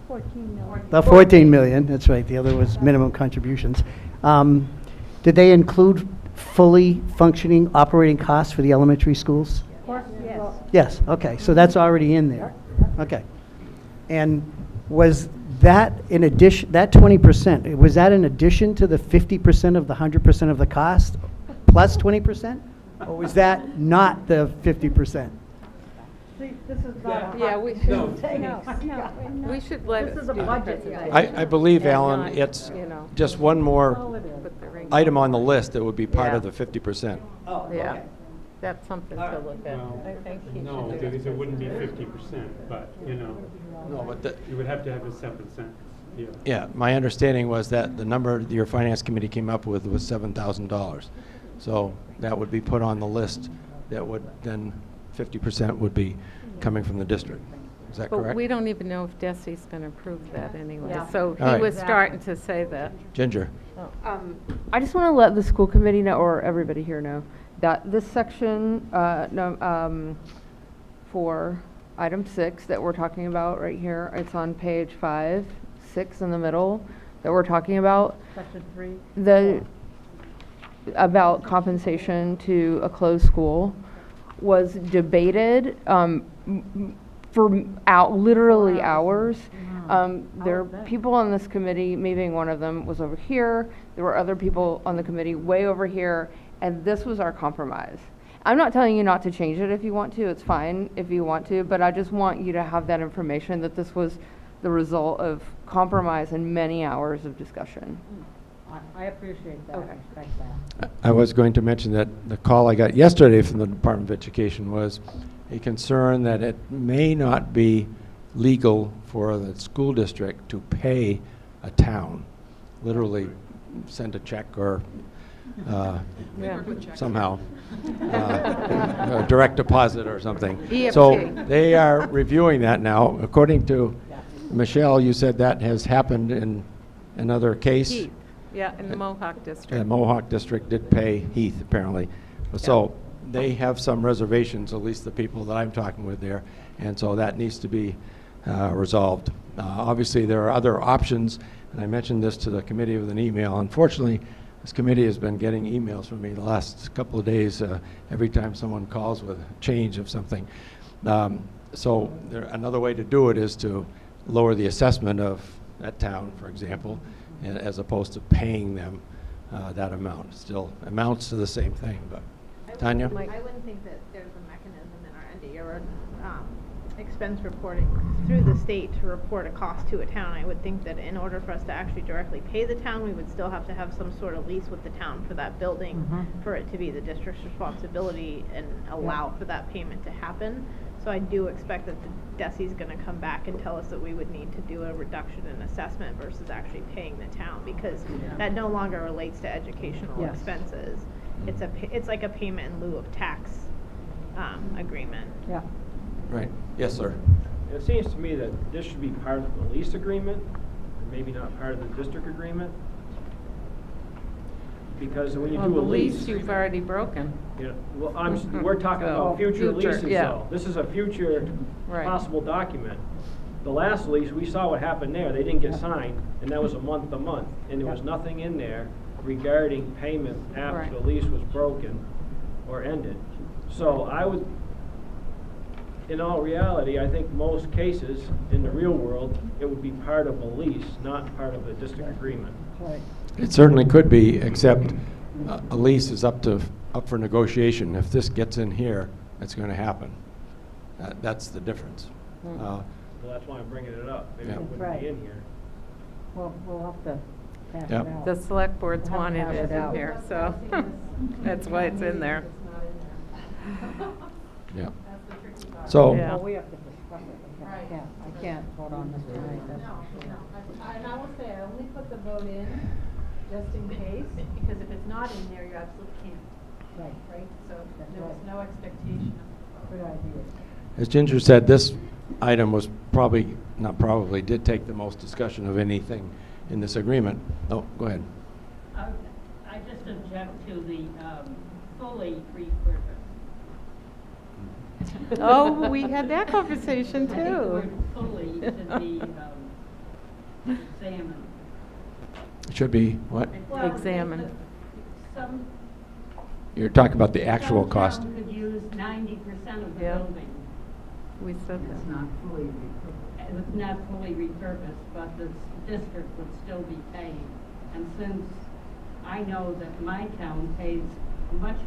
14 million. the 14 million, that's right, the other was minimum contributions, did they include fully functioning operating costs for the elementary schools? Of course, yes. Yes, okay, so that's already in there. Okay. And was that in addition, that 20%, was that in addition to the 50% of the 100% of the cost, plus 20%? Or was that not the 50%? See, this is not. Yeah, we should, No. we should let This it is a do the budget presentation. thing. I believe, And Alan, not, it's you just one more put the ring- item on the list that would be part Yeah. of the 50%. Oh, Yeah, that's something to look at. Well, I think he No, should do because it wouldn't be 50%, but, No, but you would have to have a separate sentence, yeah. yeah, my understanding was that the number your finance committee came up with was $7,000. So that would be put on the list. That would then 50% would be coming from the district. Is that But correct? we don't even know if DESI's going to approve that anyway. Yeah. So he All right. was starting to say that. Ginger. I just want to let the school committee know, or everybody here know, that this section, item 6 that we're talking about right here. It's on page 5, 6 in the middle that we're talking about. Section 3? About compensation to a closed school was debated for literally hours. There are people on this committee, me being one of them, was over here. There were other people on the committee way over here, and this was our compromise. I'm not telling you not to change it if you want to. It's fine if you want to, but I just want you to have that information that this was the result of compromise and many hours of discussion. I appreciate that, Okay. respect that. I was going to mention that the call I got yesterday from the Department of Education was a concern that it may not be legal for the school district to pay a town, literally send a check or somehow a direct deposit or something. EFT. So they are reviewing that now. According to Michelle, you said that has happened in another case. Heath, yeah, in the Mohawk district. The Mohawk district did pay Heath, apparently. So they have some reservations, at least the people that I'm talking with there, and so that needs to be resolved. Obviously, there are other options, and I mentioned this to the committee with an email. Unfortunately, this committee has been getting emails from me the last couple of days every time someone calls with a change of something. So another way to do it is to lower the assessment of that town, for example, as opposed to paying them that amount. Still amounts to the same thing, but Tanya? I wouldn't think that there's a mechanism in our ND or expense reporting through the state to report a cost to a town. I would think that in order for us to actually directly pay the town, we would still have to have some sort of lease with the town for that building for it to be the district's responsibility and allow for that payment to happen. So I do expect that the DESI's going to come back and tell us that we would need to do a reduction in assessment versus actually paying the town, because that no longer relates to educational expenses. It's like a payment in lieu of tax agreement. Yeah. Right. Yes, sir. It seems to me that this should be part of the lease agreement, and maybe not part of the district agreement. Because when you do a The lease, lease you've already broken. you know, well, we're talking about future leases though. This is a future possible document. The last lease, we saw what happened there. They didn't get signed, and that was a month to month, and there was nothing in there regarding payment after the lease was broken or ended. So I would, in all reality, I think most cases in the real world, it would be part of a lease, not part of a district agreement. Right. It certainly could be, except a lease is up for negotiation. If this gets in here, it's going to happen. That's the difference. Well, that's why I'm bringing it up. Maybe it wouldn't be in here. Well, we'll have to pass it Yep. out. The select board's We'll have to wanted pass it in out. here, so that's why it's in there. Yeah. That's the tricky part. So, Well, we have to discuss it. I can't vote on this tonight. That's No, for sure. no. And I will say, I only put the vote in just in case, because if it's not in there, you absolutely can't, Right. right? So That's there was right. no expectation of the Good vote. idea. as Ginger said, this item was did take the most discussion of anything in this agreement. Oh, go ahead. I just object to the fully repurposed. Oh, we had that conversation I think the too. word fully should be examined. Should be what? Well, Examined. Some You're talking about the actual some cost. town could use 90% of the Yeah. building. We said It's that. not fully repurposed. It's not fully repurposed, but the district would still be paying. And since I know that my town pays a much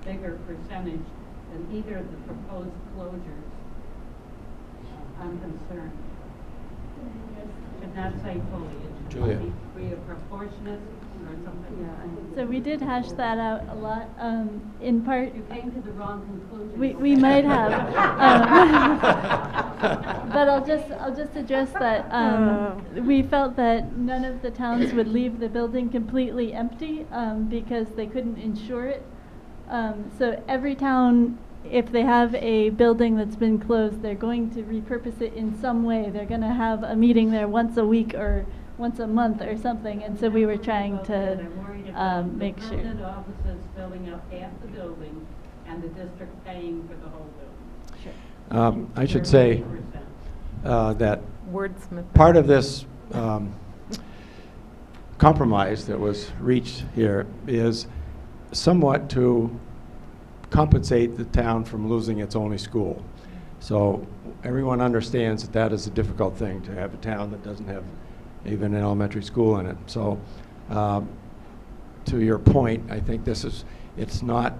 bigger percentage than either of the proposed closures, I'm concerned. Should not say fully, it should Julia. be a proportionate or something. So we did hash that out a lot, in part. You came to the wrong conclusion. We might have. But I'll just address that. We felt that none of the towns would leave the building completely empty because they couldn't insure it. So every town, if they have a building that's been closed, they're going to repurpose it in some way. They're going to have a meeting there once a week or once a month or something. And so we were trying to make sure. Permanent offices filling up half the building and the district paying for the whole building. Sure. I should say that Wordsmith. part of this compromise that was reached here is somewhat to compensate the town from losing its only school. So everyone understands that that is a difficult thing, to have a town that doesn't have even an elementary school in it. So to your point, I think this is, it's not,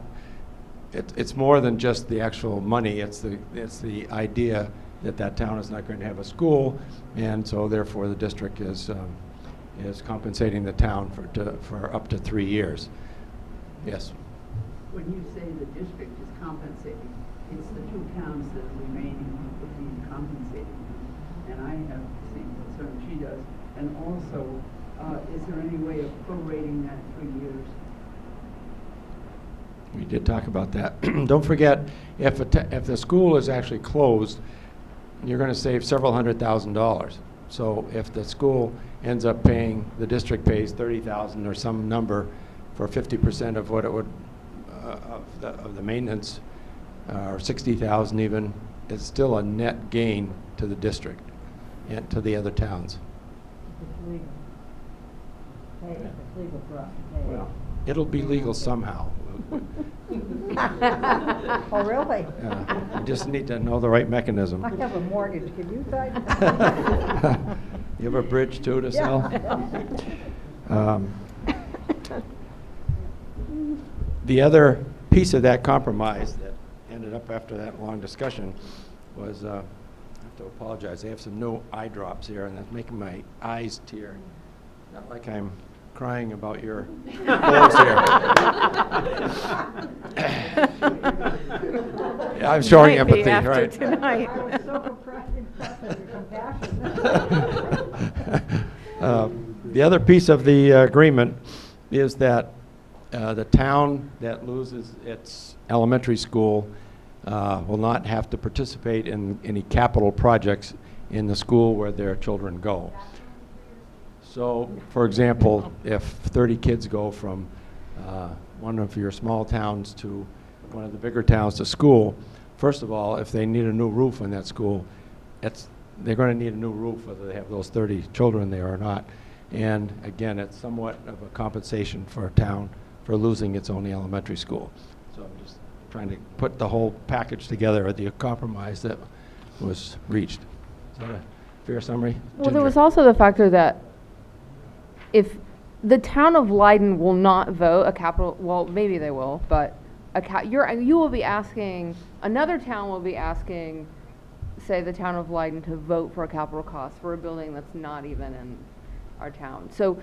it's more than just the actual money. It's the idea that that town is not going to have a school, and so therefore the district is compensating the town for up to 3 years. Yes. When you say the district is compensating, it's the two towns that are remaining that would be compensating. And I have the same concern she does. And also, is there any way of prorating that 3 years? We did talk about that. Don't forget, if the school is actually closed, you're going to save several $100,000. So if the school ends up paying, the district pays $30,000 or some number for 50% of what it would of the maintenance, or $60,000 even, it's still a net gain to the district and to the other towns. It's legal. Hey, it's legal for us to pay. Well, it'll be legal somehow. Oh, really? You just need to know the right mechanism. I have a mortgage, can you sign? You have a bridge too to sell? The other piece of that compromise that ended up after that long discussion was, I have to apologize, I have some new eye drops here, and that's making my eyes tear. Not like I'm crying about your clothes here. Yeah, I'm showing Might be empathy, after right? tonight. I was so impressed with your compassion. The other piece of the agreement is that the town that loses its elementary school will not have to participate in any capital projects in the school where their children go. So, for example, if 30 kids go from one of your small towns to one of the bigger towns to school, first of all, if they need a new roof in that school, they're going to need a new roof whether they have those 30 children there or not. And again, it's somewhat of a compensation for a town for losing its only elementary school. So I'm just trying to put the whole package together, the compromise that was reached. Is that a fair summary? Well, there was also the factor that if the town of Leiden will not vote a capital, well, maybe they will, but you will be asking, another town will be asking, say, the town of Leiden to vote for a capital cost for a building that's not even in our town. So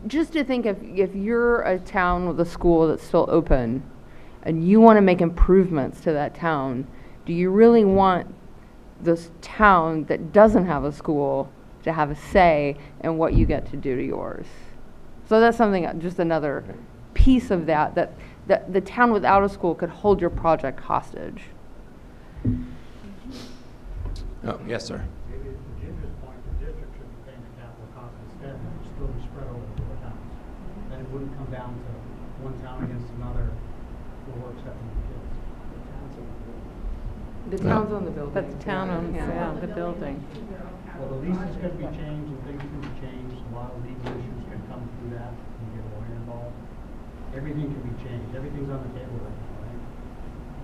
just to think, if you're a town with a school that's still open and you want to make improvements to that town, do you really want this town that doesn't have a school to have a say in what you get to do to yours? So that's something, just another piece of that the town without a school could hold your project hostage. Oh, yes, sir. Maybe to Ginger's point, the district should be paying the capital cost instead, and it would still be spread over the 4 towns. Then it wouldn't come down to one town against another for work accepting the kids. The town's on the building. But the town owns, yeah, the building. Well, the leases could be changed and things can be changed. A lot of legal issues can come through that. You get a lawyer involved. Everything can be changed. Everything's on the table right now, right?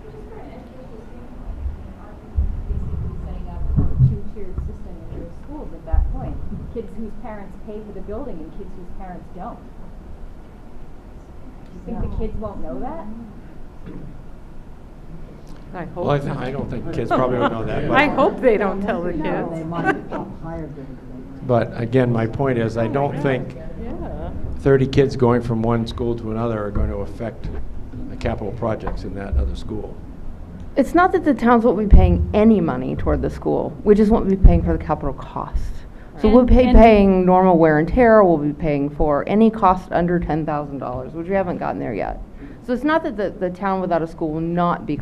Just for an educational standpoint, are you basically setting up a two-tiered system in your schools at that point? Kids whose parents pay for the building and kids whose parents don't. Do you think the kids won't know that? I hope Well, not. I don't think kids probably don't know that. I hope they don't tell the They kids. might hire them. But again, my point is, I don't think Yeah. 30 kids going from one school to another are going to affect the capital projects in that other school. It's not that the towns won't be paying any money toward the school. We just won't be paying for the capital cost. So we'll be paying normal wear and tear. We'll be paying for any cost under $10,000, which we haven't gotten there yet. So it's not that the town without a school will not be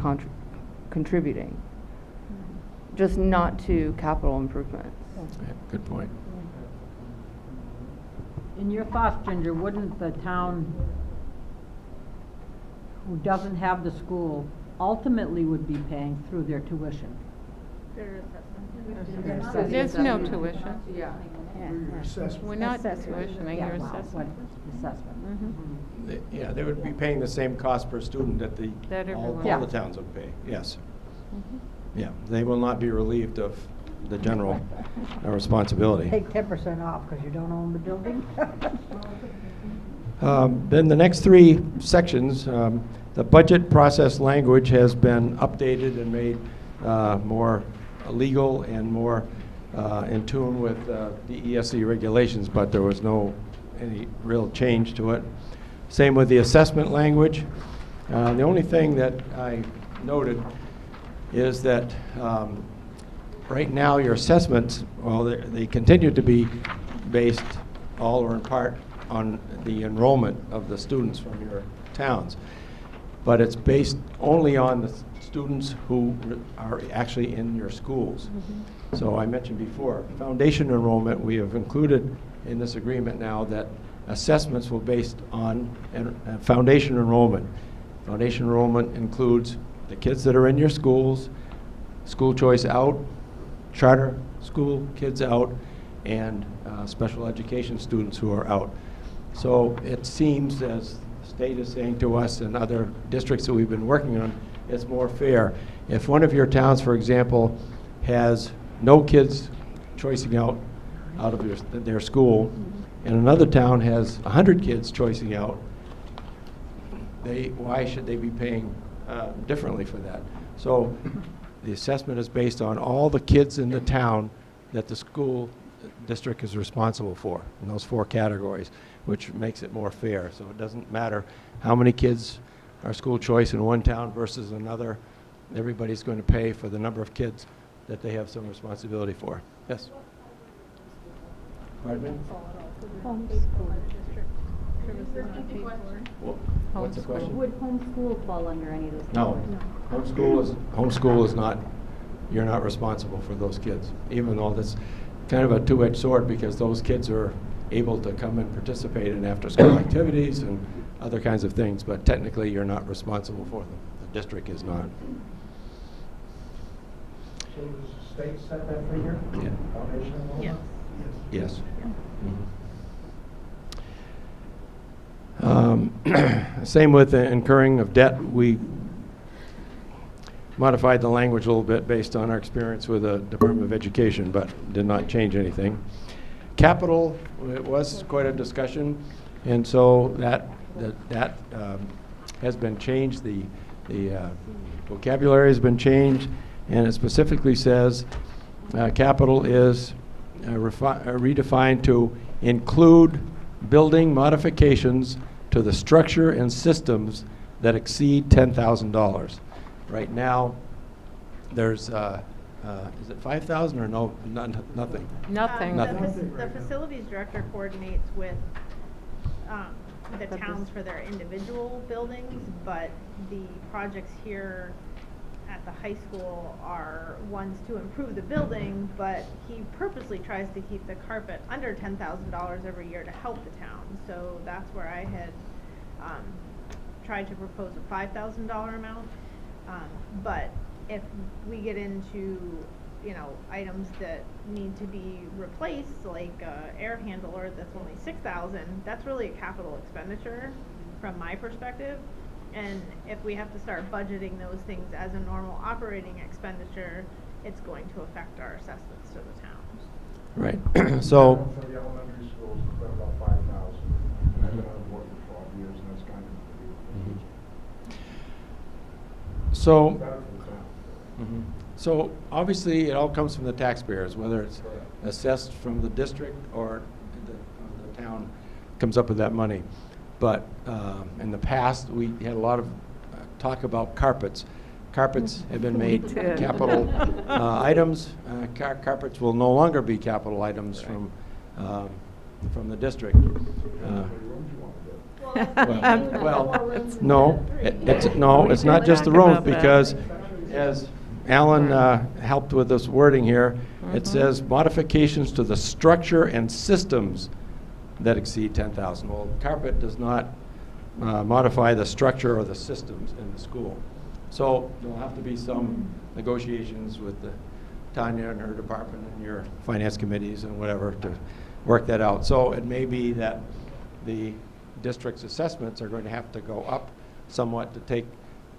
contributing, just not to capital improvements. Yeah, good point. In your thoughts, Ginger, wouldn't the town who doesn't have the school ultimately would be paying through their tuition. Their assessment. Their assessment. There's no tuition. Yeah. Your assessment. We're not Assessment. tuitioning Yeah, your well, assessment. Assessment. Yeah, they would be paying the same cost per student that That all everyone- Yeah. the towns would pay, yes. Yeah, they will not be relieved of the general responsibility. Take 10% off because you don't own the building? Then the next three sections, the budget process language has been updated and made more legal and more in tune with the ESC regulations, but there was any real change to it. Same with the assessment language. The only thing that I noted is that right now your assessments, well, they continue to be based all or in part on the enrollment of the students from your towns. But it's based only on the students who are actually in your schools. So I mentioned before, foundation enrollment, we have included in this agreement now that assessments will be based on foundation enrollment. Foundation enrollment includes the kids that are in your schools, school choice out, charter school kids out, and special education students who are out. So it seems, as the state is saying to us and other districts that we've been working on, it's more fair. If one of your towns, for example, has no kids choicing out of their school, and another town has 100 kids choicing out, why should they be paying differently for that? So the assessment is based on all the kids in the town that the school district is responsible for in those four categories, which makes it more fair. So it doesn't matter how many kids are school choice in one town versus another. Everybody's going to pay for the number of kids that they have some responsibility for. Yes? Pardon me? What's the question? Would homeschool fall under any of those No. categories? Homeschool is not, you're not responsible for those kids, even though that's kind of a two-edged sword because those kids are able to come and participate in after-school activities and other kinds of things, but technically you're not responsible for them. The district is not. So does the state set that figure? Yeah. Foundation enrollment? Yes. Same with the incurring of debt. We modified the language a little bit based on our experience with the Department of Education, but did not change anything. Capital, it was quite a discussion, and so that has been changed. The vocabulary has been changed, and it specifically says capital is redefined to include building modifications to the structure and systems that exceed $10,000. Right now, there's, is it 5,000 or no, nothing? Nothing. The facilities director coordinates with the towns for their individual buildings, but the projects here at the high school are ones to improve the building, but he purposely tries to keep the carpet under $10,000 every year to help the town. So that's where I had tried to propose a $5,000 amount. But if we get into, items that need to be replaced, like air handler that's only $6,000, that's really a capital expenditure from my perspective. And if we have to start budgeting those things as a normal operating expenditure, it's going to affect our assessments to the towns. Right. So. For the elementary schools, it's been about 5,000. I've been on board for 12 years, and that's kind of. So. Better for the town. So obviously, it all comes from the taxpayers, whether it's assessed from the district or the town comes up with that money. But in the past, we had a lot of talk about carpets. Carpets have been made capital items. Carpets will no longer be capital items from the district. It's not just the rooms, because as Alan helped with this wording here, it says modifications to the structure and systems that exceed 10,000. Well, carpet does not modify the structure or the systems in the school. So there'll have to be some negotiations with Tanya and her department and your finance committees and whatever to work that out. So it may be that the district's assessments are going to have to go up somewhat to take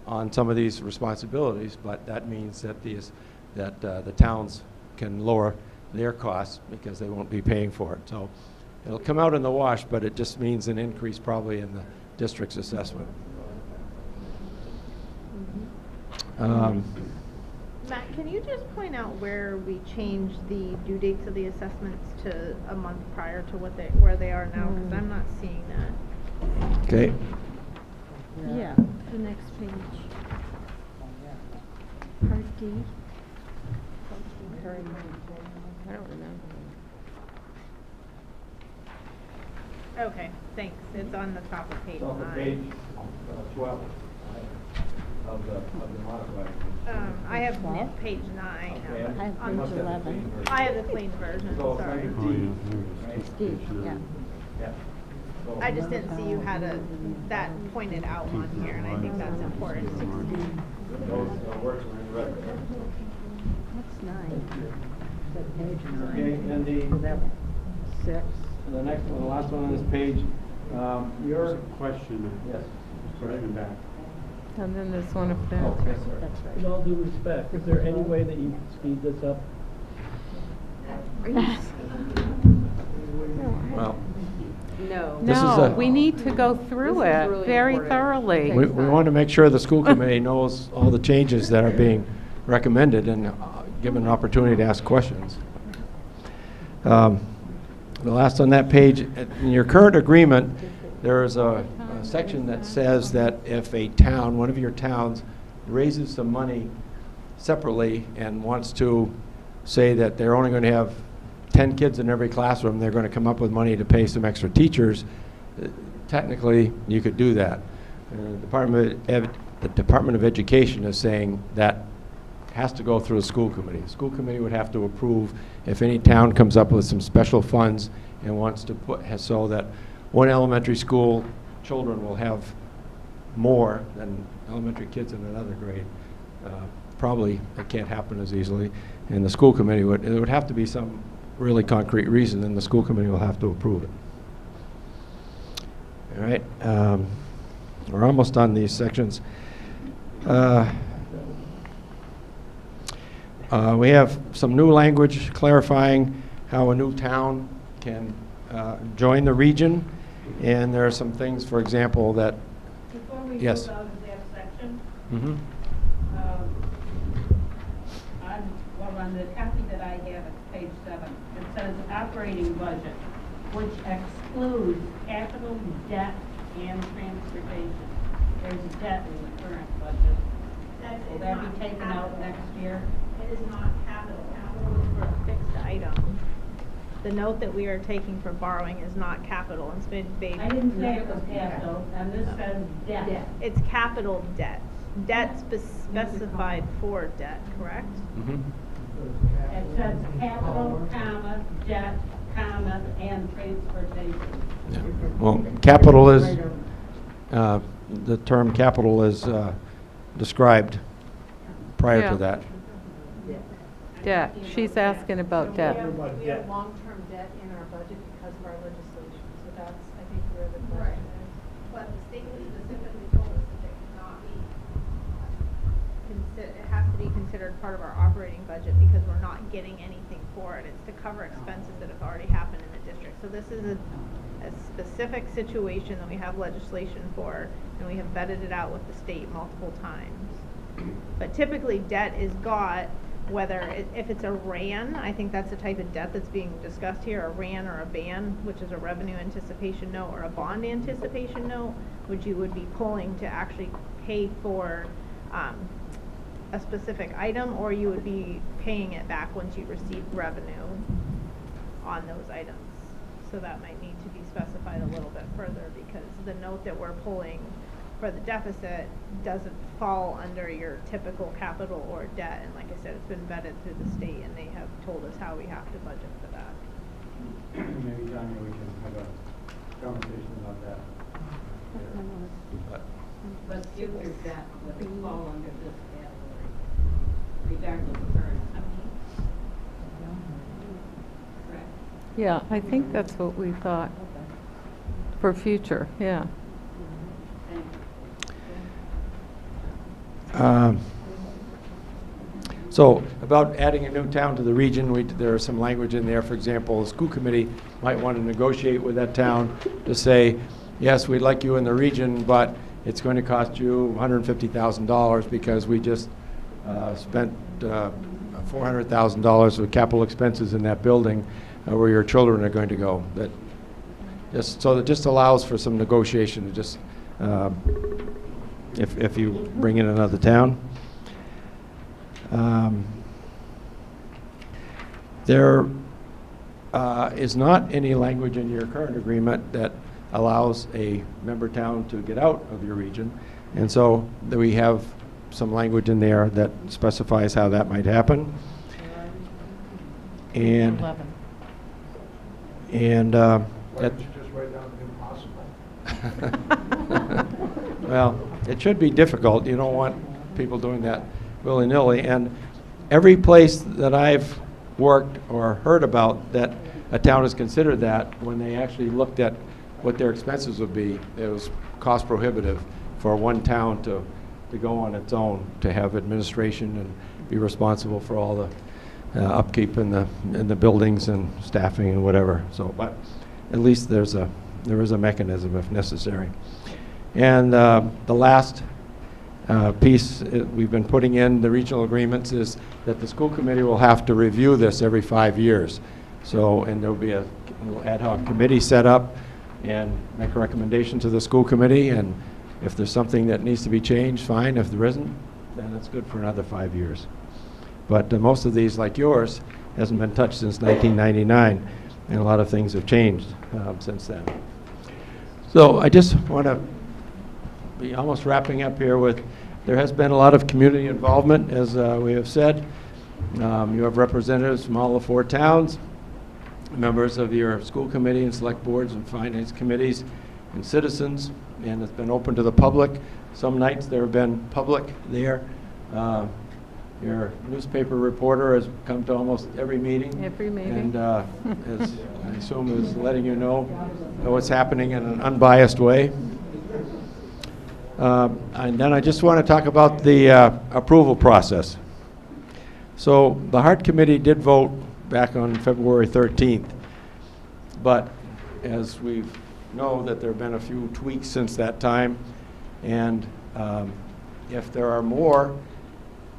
on some of these responsibilities, but that means that the towns can lower their costs because they won't be paying for it. So it'll come out in the wash, but it just means an increase probably in the district's assessment. Matt, can you just point out where we changed the due dates of the assessments to a month prior to where they are now? Because I'm not seeing that. Okay. Yeah, the next page. Part D. I don't remember. Okay, thanks. It's on the top of page 9. Page 12 of the modified. I have page 9. Okay, I have you must page have the 11. clean version. I have the clean version, So it's sorry. under Oh, D, yeah, right? D, yeah. Yeah. So- I just didn't see you had that pointed out on here, and I think that's important. Those words were in red. What's 9? Okay, and the 6. the next one, the last one on this page, your Question. yes. Question back. And then there's one up there. Oh, yes, sir. That's right. With all due respect, is there any way that you can speed this up? Well, No. This is No, a- we need to go through This is it really very important. thoroughly. we want to make sure the school committee knows all the changes that are being recommended and given an opportunity to ask questions. The last on that page, in your current agreement, there is a section that says that if a town, one of your towns, raises some money separately and wants to say that they're only going to have 10 kids in every classroom, they're going to come up with money to pay some extra teachers, technically, you could do that. The Department of Education is saying that has to go through the school committee. The school committee would have to approve if any town comes up with some special funds and wants to put, so that one elementary school children will have more than elementary kids in another grade. Probably it can't happen as easily. And the school committee it would have to be some really concrete reason, and the school committee will have to approve it. All right, we're almost on these sections. We have some new language clarifying how a new town can join the region, and there are some things, for example, that Before we yes. move out of that section, Mm-hmm. on the copy that I have, it's page 7, it says operating budget, which excludes capital, debt, and transportation. There's debt in the current budget. Will that be taken out next year? It is not capital. Capital is for a fixed item. The note that we are taking for borrowing is not capital. It's been based. I didn't say it was capital, and this says debt. It's capital debt. Debt specified for debt, correct? Mm-hmm. It says capital, comma, debt, comma, and transportation. Yeah. Well, capital is, the term capital is described prior Yeah. to that. Debt. She's asking about debt. We have long-term debt in our budget because of our legislation, so that's, I think, where the question is. But the state has specifically told us that it cannot be, it has to be considered part of our operating budget because we're not getting anything for it. It's to cover expenses that have already happened in the district. So this is a specific situation that we have legislation for, and we have vetted it out with the state multiple times. But typically, debt is got, if it's a RAN, I think that's the type of debt that's being discussed here, a RAN or a BAN, which is a revenue anticipation note, or a bond anticipation note, which you would be pulling to actually pay for a specific item, or you would be paying it back once you receive revenue on those items. So that might need to be specified a little bit further, because the note that we're pulling for the deficit doesn't fall under your typical capital or debt. And like I said, it's been vetted through the state, and they have told us how we have to budget for that. Maybe, Tanya, we can have a conversation about that. But But future debt would fall under this category, regardless of current. Correct. Yeah, I think that's what we thought for future, yeah. So about adding a new town to the region, there is some language in there. For example, the school committee might want to negotiate with that town to say, yes, we'd like you in the region, but it's going to cost you $150,000 because we just spent $400,000 of capital expenses in that building where your children are going to go. That just allows for some negotiation to just if you bring in another town. There is not any language in your current agreement that allows a member town to get out of your region, and so we have some language in there that specifies how that might happen. And Just write down impossible. well, it should be difficult. You don't want people doing that willy-nilly. And every place that I've worked or heard about that a town has considered that, when they actually looked at what their expenses would be, it was cost prohibitive for one town to go on its own, to have administration and be responsible for all the upkeep in the buildings and staffing and whatever. So, but at least there is a mechanism if necessary. And the last piece we've been putting in the regional agreements is that the school committee will have to review this every 5 years. So, and there'll be a little ad hoc committee set up and make a recommendation to the school committee, and if there's something that needs to be changed, fine. If there isn't, then it's good for another 5 years. But most of these, like yours, hasn't been touched since 1999, and a lot of things have changed since then. So I just want to be almost wrapping up here with, there has been a lot of community involvement, as we have said. You have representatives from all the 4 towns, members of your school committee and select boards and finance committees, and citizens, and it's been open to the public. Some nights there have been public there. Your newspaper reporter has come to almost every meeting. Every meeting. And is, I assume, is letting you know what's happening in an unbiased way. And then I just want to talk about the approval process. So the Hart Committee did vote back on February 13th, but as we know that there have been a few tweaks since that time, and if there are more,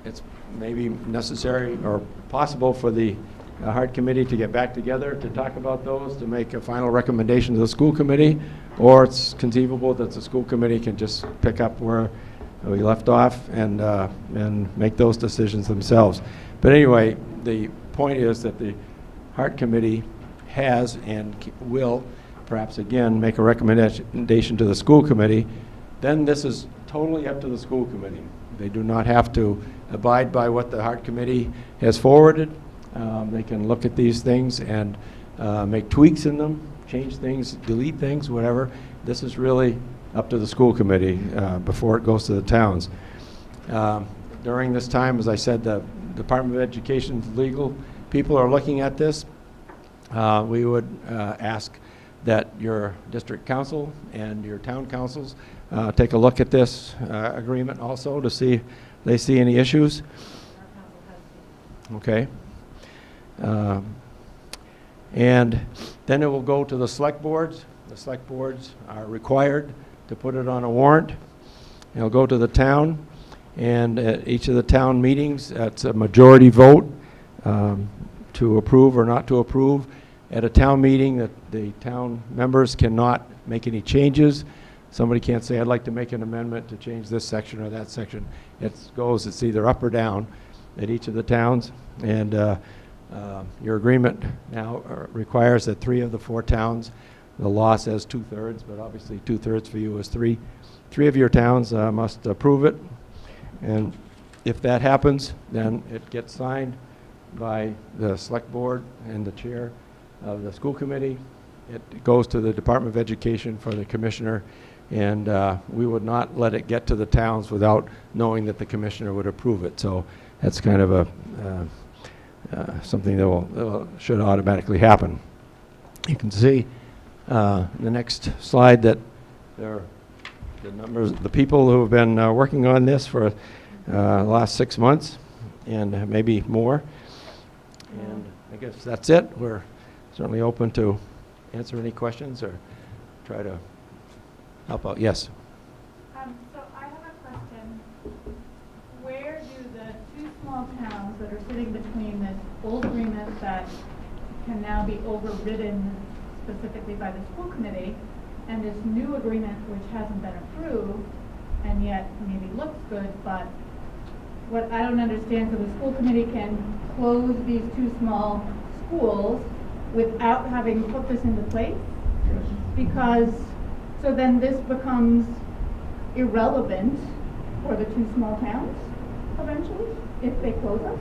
it's maybe necessary or possible for the Hart Committee to get back together to talk about those, to make a final recommendation to the school committee, or it's conceivable that the school committee can just pick up where we left off and make those decisions themselves. But anyway, the point is that the Hart Committee has and will perhaps again make a recommendation to the school committee. Then this is totally up to the school committee. They do not have to abide by what the Hart Committee has forwarded. They can look at these things and make tweaks in them, change things, delete things, whatever. This is really up to the school committee before it goes to the towns. During this time, as I said, the Department of Education's legal people are looking at this. We would ask that your district council and your town councils take a look at this agreement also to see if they see any issues. Okay. And then it will go to the select boards. The select boards are required to put it on a warrant. It'll go to the town, and at each of the town meetings, it's a majority vote to approve or not to approve. At a town meeting, that the town members cannot make any changes. Somebody can't say, I'd like to make an amendment to change this section or that section. It's either up or down at each of the towns. And your agreement now requires that 3 of the 4 towns, the law says 2/3, but obviously 2/3 for you is 3. 3 of your towns must approve it. And if that happens, then it gets signed by the select board and the chair of the school committee. It goes to the Department of Education for the commissioner and we would not let it get to the towns without knowing that the commissioner would approve it. So that's kind of a something that should automatically happen. You can see in the next slide that there are the numbers, the people who have been working on this for the last 6 months and maybe more. And I guess that's it. We're certainly open to answer any questions or try to help out. Yes? So I have a question. Where do the two small towns that are sitting between this old agreement that can now be overridden specifically by the school committee and this new agreement which hasn't been approved and yet maybe looks good, but what I don't understand, so the school committee can close these two small schools without having put this into place? Because, so then this becomes irrelevant for the two small towns eventually, if they close us?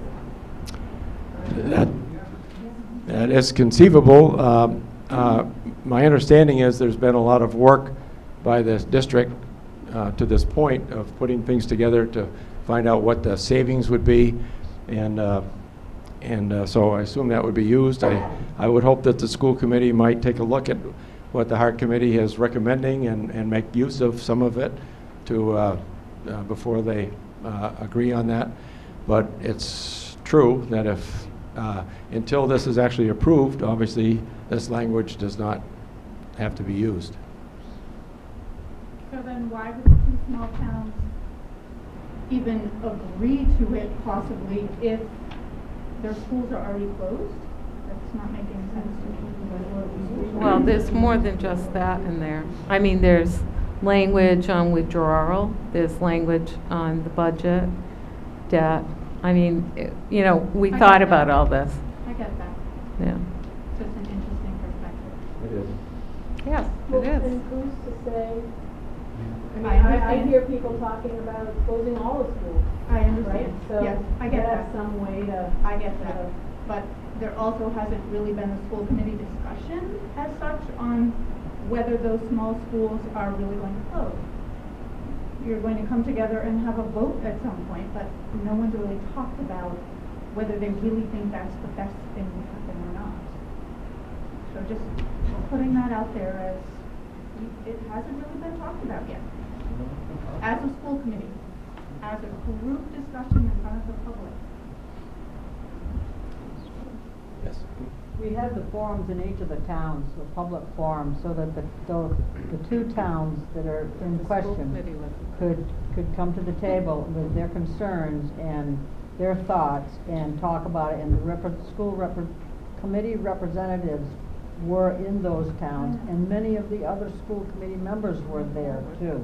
That is conceivable. My understanding is there's been a lot of work by this district to this point of putting things together to find out what the savings would be, and so I assume that would be used. I would hope that the school committee might take a look at what the Heart Committee is recommending and make use of some of it to before they agree on that. But it's true that if until this is actually approved, obviously this language does not have to be used. So then why would the two small towns even agree to it possibly if their schools are already closed? That's not making sense to me. Well, there's more than just that in there. I mean, there's language on withdrawal, there's language on the budget, debt. I mean, you know, we thought about all this. I get that. Yeah. Just an interesting perspective. It is. Yes, Well, it is. and who's to say? I mean, I I understand. hear people talking about closing all the schools, I right? understand. So Yes, I get that's that. some way to. I get that. But there also hasn't really been a school committee discussion as such on whether those small schools are really going to close. You're going to come together and have a vote at some point, but no one's really talked about whether they really think that's the best thing to happen or not. So just putting that out there as, it hasn't really been talked about yet. As a school committee, as a group discussion in front of the public. Yes. We have the forums in each of the towns, the public forums, so that the two towns that are in question could come to the table with their concerns and their thoughts and talk about it. And the committee representatives were in those towns, and many of the other school committee members were there too.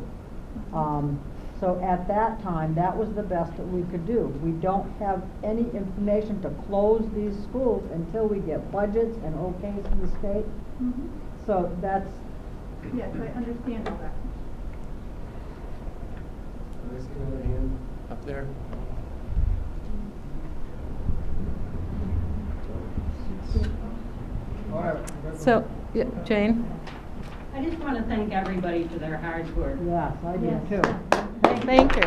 So at that time, that was the best that we could do. We don't have any information to close these schools until we get budgets and okays from the state. Mm-hmm. So that's... Yes, I understand all that. There's another hand up there. So, yeah, Jane? I just want to thank everybody for their hard work. Yes, I do Yes. too. Thank you.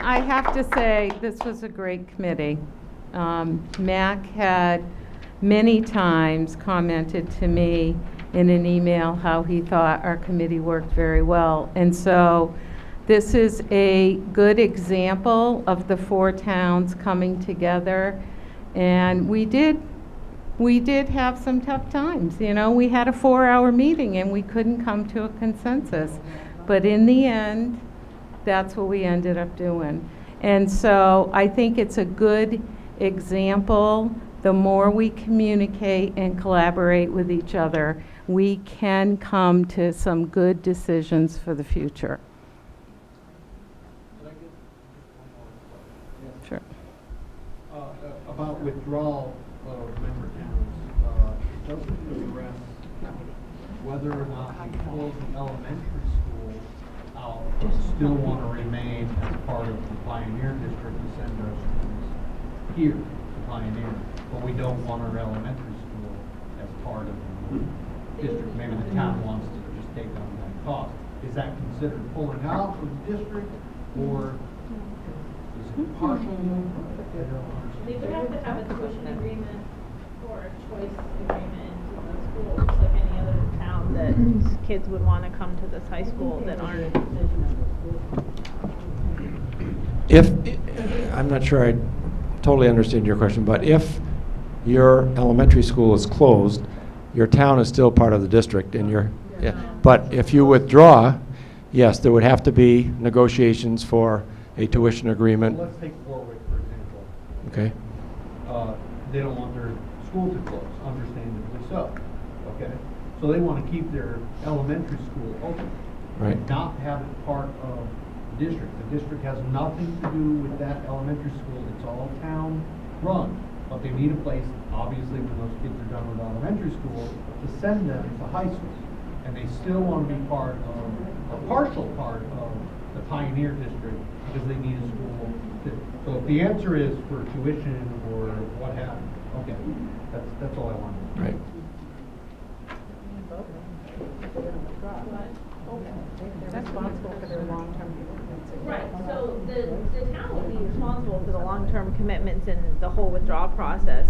I have to say, this was a great committee. Mac had many times commented to me in an email how he thought our committee worked very well. And so this is a good example of the four towns coming together. And we did have some tough times. You know, we had a 4-hour meeting and we couldn't come to a consensus. But in the end, that's what we ended up doing. And so I think it's a good example. The more we communicate and collaborate with each other, we can come to some good decisions for the future. Sure. About withdrawal of member towns, it doesn't address whether or not we close the elementary school out, but still want to remain as part of the Pioneer District and send our students here to Pioneer, but we don't want our elementary school as part of the district, maybe the town wants to just take on that cost. Is that considered pulling out of the district, or is it partial? They would have to have a tuition agreement or a choice agreement with the school, just like any other town that kids would want to come to this high school that aren't. If, I'm not sure I totally understand your question, but if your elementary school is closed, your town is still part of the district, and yeah. But if you withdraw, yes, there would have to be negotiations for a tuition agreement. Well, let's take Warwick, for example. Okay. They don't want their school to close, understandably so, okay? So they want to keep their elementary school open. Right. Not have it part of the district. The district has nothing to do with that elementary school. It's all town run. But they need a place, obviously, when those kids are done with elementary school, to send them to high school. And they still want to be part of, a partial part of the Pioneer District, because they need a school. So if the answer is for tuition or what have you, okay, that's all I wanted. Right. They're responsible for their long-term commitments. Right, so the town will be responsible for the long-term commitments and the whole withdrawal process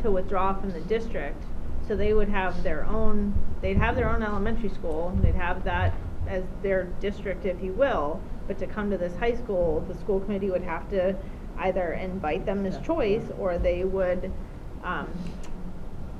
to withdraw from the district. So they would have their own, they'd have their own elementary school, they'd have that as their district, if you will, but to come to this high school, the school committee would have to either invite them as choice, or they would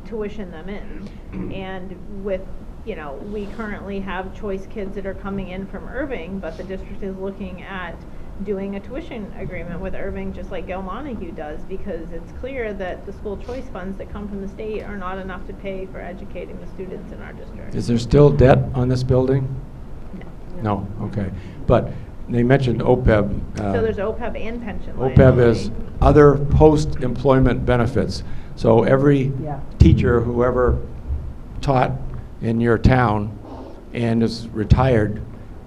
tuition them in. And with, we currently have choice kids that are coming in from Irving, but the district is looking at doing a tuition agreement with Irving, just like Gil Montague does, because it's clear that the school choice funds that come from the state are not enough to pay for educating the students in our district. Is there still debt on this building? No. No, okay. But they mentioned OPEB. So there's OPEB and pension OPEB liability. is other post-employment benefits. So every teacher, whoever taught in your town and is retired,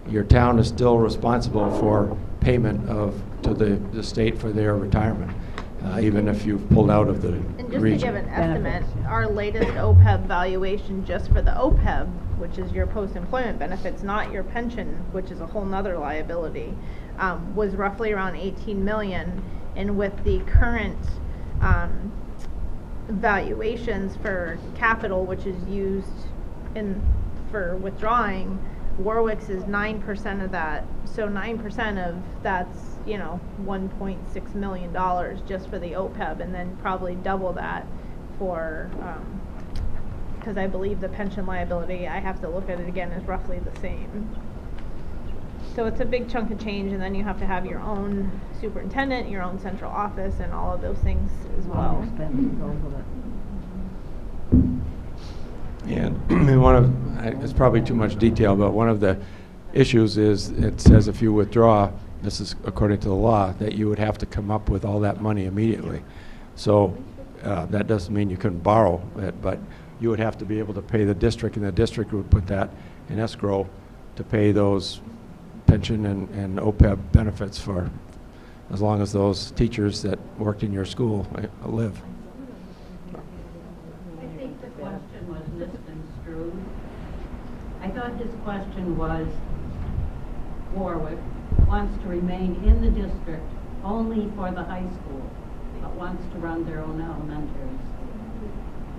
your town is still responsible for payment to the state for their retirement, even if you've pulled out of the And just region. to give an estimate, our latest OPEB valuation just for the OPEB, which is your post-employment benefits, not your pension, which is a whole nother liability, was roughly around 18 million. And with the current valuations for capital, which is used for withdrawing, Warwick's is 9% of that. So 9% of that's, $1.6 million just for the OPEB, and then probably double that for, because I believe the pension liability, I have to look at it again, is roughly the same. So it's a big chunk of change, and then you have to have your own superintendent, your own central office, and all of those things as well. And it's probably too much detail, but one of the issues is it says if you withdraw, this is according to the law, that you would have to come up with all that money immediately. So that doesn't mean you couldn't borrow it, but you would have to be able to pay the district, and the district would put that in escrow to pay those pension and OPEB benefits for as long as those teachers that worked in your school live. I think the question was misconstrued. I thought his question was, Warwick wants to remain in the district only for the high school, but wants to run their own elementary school.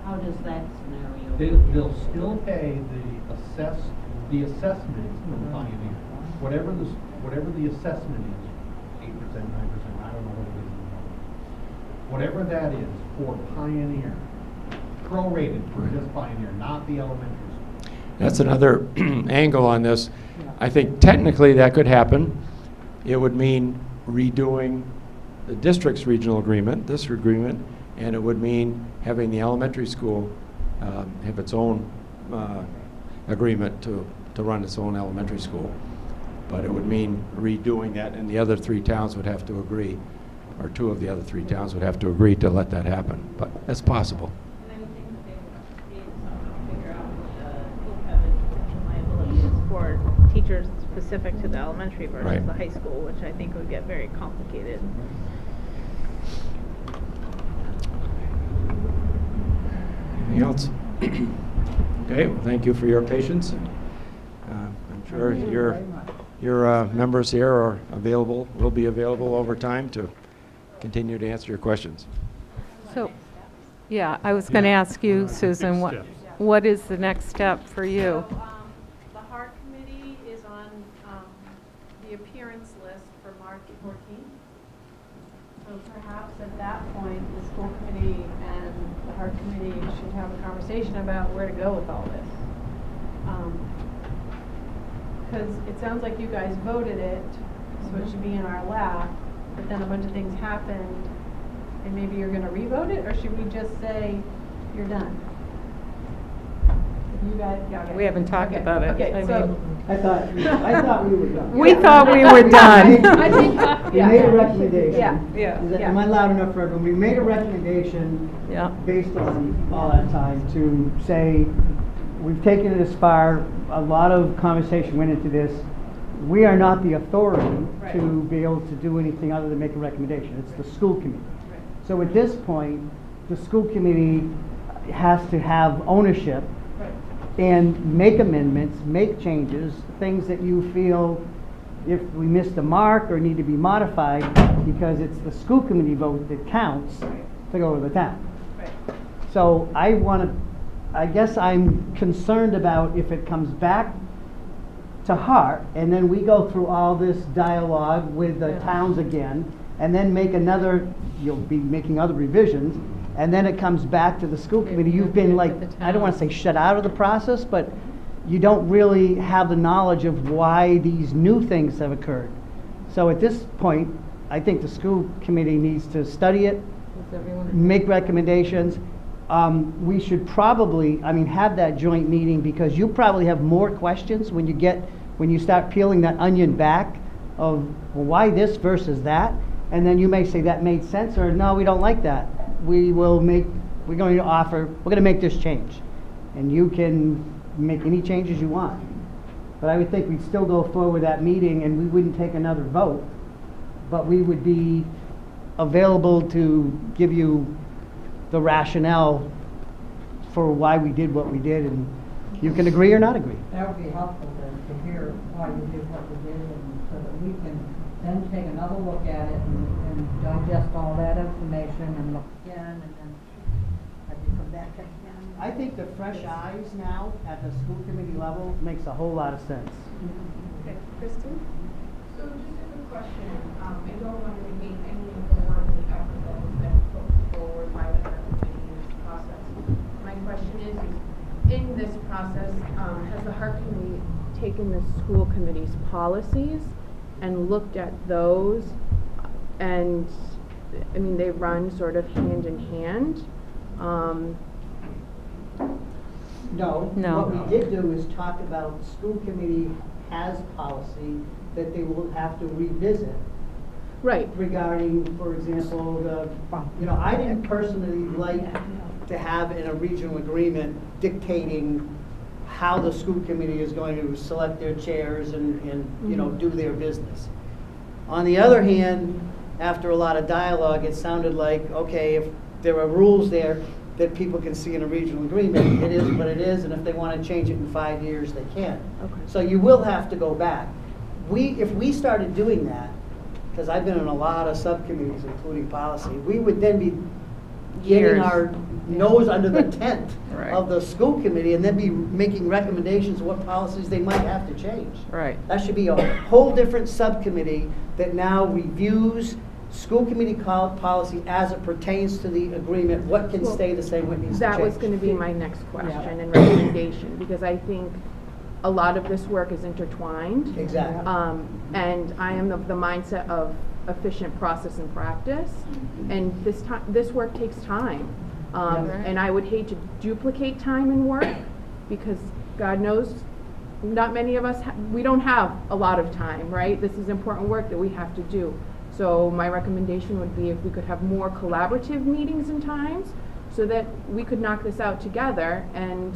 How does that scenario? They'll still pay the assessment from Pioneer. Whatever the assessment is, 8%, 9%, I don't know what it is. Whatever that is for Pioneer, prorated for just Pioneer, not the elementary school. That's another angle on this. I think technically that could happen. It would mean redoing the district's regional agreement, this agreement, and it would mean having the elementary school have its own agreement to run its own elementary school. But it would mean redoing that, and the other three towns would have to agree, or two of the other three towns would have to agree to let that happen. But that's possible. And I would think that they would somehow figure out what the OPEB and pension liability is for teachers specific to the elementary versus Right. the high school, which I think would get very complicated. Anything else? Okay, well, thank you for your patience. I'm sure your members here are available, will be available over time to continue to answer your questions. So, yeah, I was going to ask you, Susan, what is the next step for you? So, the HART committee is on the appearance list for March 14th. So perhaps at that point, the school committee and the HART committee should have a conversation about where to go with all this. Because it sounds like you guys voted it, so it should be in our lap, but then a bunch of things happened, and maybe you're going to re-vote it, or should we just say, you're done? You guys, yeah, okay. We haven't talked about it. Okay, I so. mean- I thought we were done. We thought we were done. I think, We made a recommendation. Yeah. Am I loud enough for everyone? We made a recommendation based on all that time to say, we've taken it as far, a lot of conversation went into this. We are not the authority to be able to do anything other than make a recommendation. It's the school committee. So at this point, the school committee has to have ownership and make amendments, make changes, things that you feel if we missed a mark or need to be modified, because it's the school committee vote that counts to go to the town. So I guess I'm concerned about if it comes back to HART and then we go through all this dialogue with the towns again and then make you'll be making other revisions, and then it comes back to the school committee. You've been like, I don't want to say shut out of the process, but you don't really have the knowledge of why these new things have occurred. So at this point, I think the school committee needs to study it, make recommendations. We should probably, have that joint meeting, because you probably have more questions when you start peeling that onion back of, well, why this versus that? And then you may say that made sense, or no, we don't like that. We're going to make this change. And you can make any changes you want. But I would think we'd still go forward with that meeting and we wouldn't take another vote. But we would be available to give you the rationale for why we did what we did, and you can agree or not agree. That would be helpful to hear why you did what you did, and so that we can then take another look at it and digest all that information and look again, and then have you come back again. I think the fresh eyes now at the school committee level makes a whole lot of sense. Okay, Kristen? So just a quick question. I don't want to negate any of the work and the effort that has been put forward by the HART committee in this process. My question is in this process, has the HART committee taken the school committee's policies and looked at those? And they run sort of hand in hand. No. What we did do is talk about the school committee has policy that they will have to revisit. Right. Regarding, for example, I didn't personally like to have in a regional agreement dictating how the school committee is going to select their chairs and do their business. On the other hand, after a lot of dialogue, it sounded like, okay, if there are rules there that people can see in a regional agreement, it is what it is, and if they want to change it in 5 years, they can. Okay. So you will have to go back. If we started doing that, because I've been in a lot of subcommittees, including policy, we would then be getting our nose under the tent of the school committee and then be making recommendations of what policies they might have to change. Right. That should be a whole different subcommittee that now reviews school committee policy as it pertains to the agreement, what can stay the same, what needs to change. That was going to be my next question and recommendation, because I think a lot of this work is intertwined. Exactly. And I am of the mindset of efficient process and practice, and this work takes time. And I would hate to duplicate time and work, because God knows not many of us, we don't have a lot of time, right? This is important work that we have to do. So my recommendation would be if we could have more collaborative meetings and times so that we could knock this out together and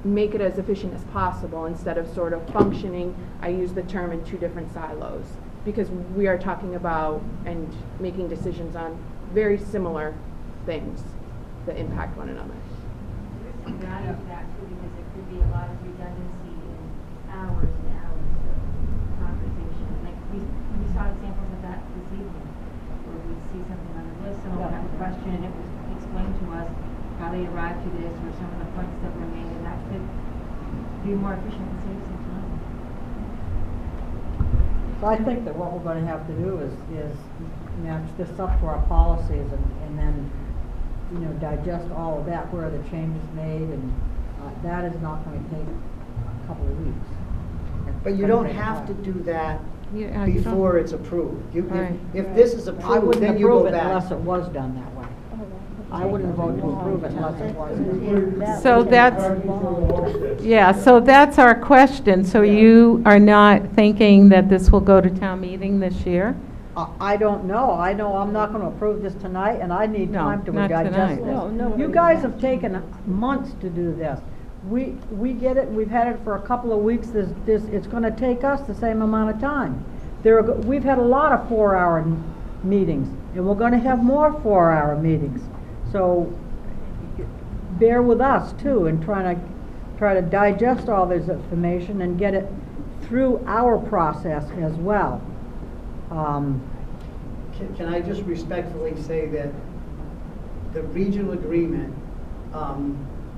make it as efficient as possible instead of sort of functioning, I use the term, in two different silos, because we are talking about and making decisions on very similar things that impact one another. That is that too, because it could be a lot of redundancy in hours and hours of conversation. Like, we saw examples of that this evening, where we'd see something on the list, someone would have a question, and it was explained to us how they arrived to this, or some of the points that were made, and that could be more efficient and save some time. So I think that what we're gonna have to do is match this up to our policies and then, you know, digest all of that, where are the changes made, and that is not gonna take a couple of weeks. But you don't have to do that Yeah, you don't- before it's approved. Right. If this is I approved, wouldn't then you approve go it back. unless it was done that way. I wouldn't vote to approve it unless it was done. So so that's our question. So you are not thinking that this will go to town meeting this year? I don't know. I know I'm not gonna approve this tonight, and I need No, time to not digest tonight. this. You guys have taken months to do this. We get it, we've had it for a couple of weeks. It's gonna take us the same amount of time. We've had a lot of 4-hour meetings, and we're gonna have more 4-hour meetings. So bear with us too, in try to digest all this information and get it through our process as well. Can I just respectfully say that the regional agreement,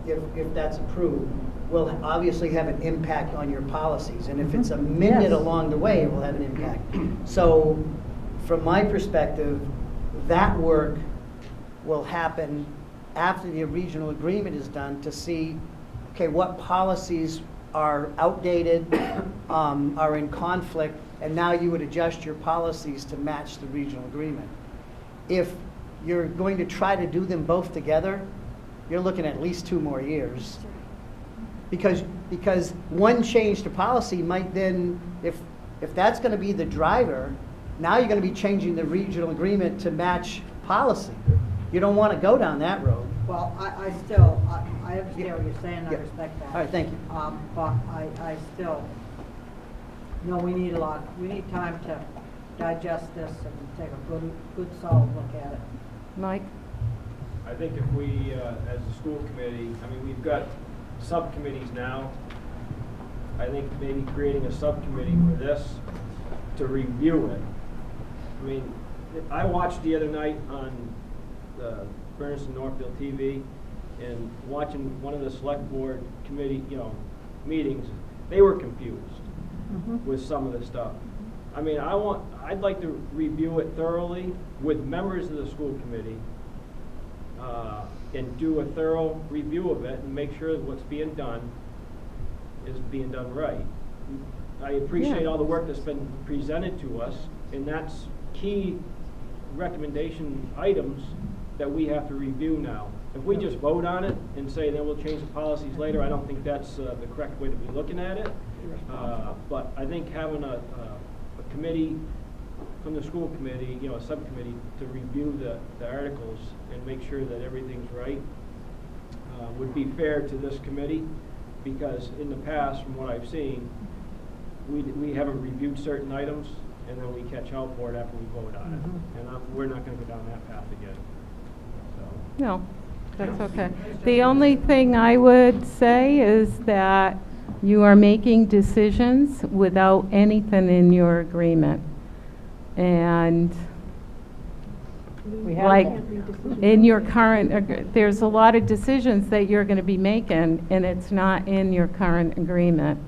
if that's approved, will obviously have an impact on your policies. And if it's amended Yes. along the way, it will have an impact. So from my perspective, that work will happen after the regional agreement is done to see, okay, what policies are outdated, are in conflict, and now you would adjust your policies to match the regional agreement. If you're going to try to do them both together, you're looking at least 2 more years. Because one change to policy might then, if that's going to be the driver, now you're going to be changing the regional agreement to match policy. You don't want to go down that road. Well, I understand what you're saying, I respect that. All right, thank you. But I still, no, we need time to digest this and take a good solid look at it. Mike? I think if we, as a school committee, I mean, we've got subcommittees now. I think maybe creating a subcommittee for this to review it. I mean, I watched the other night on the Bernardston-Northfield TV and watching one of the select board committee, meetings. They were confused with some of the stuff. I mean, I'd like to review it thoroughly with members of the school committee and do a thorough review of it and make sure that what's being done is being done right. I appreciate all the work that's been presented to us, and that's key recommendation items that we have to review now. If we just vote on it and say then we'll change the policies later, I don't think that's the correct way to be looking at it. But I think having a committee from the school committee, a subcommittee to review the articles and make sure that everything's right would be fair to this committee, because in the past, from what I've seen, we haven't reviewed certain items and then we catch out for it after we vote on it. And we're not going to go down that path again. So. No, that's okay. The only thing I would say is that you are making decisions without anything in your agreement. And like in your current, there's a lot of decisions that you're going to be making, and it's not in your current agreement.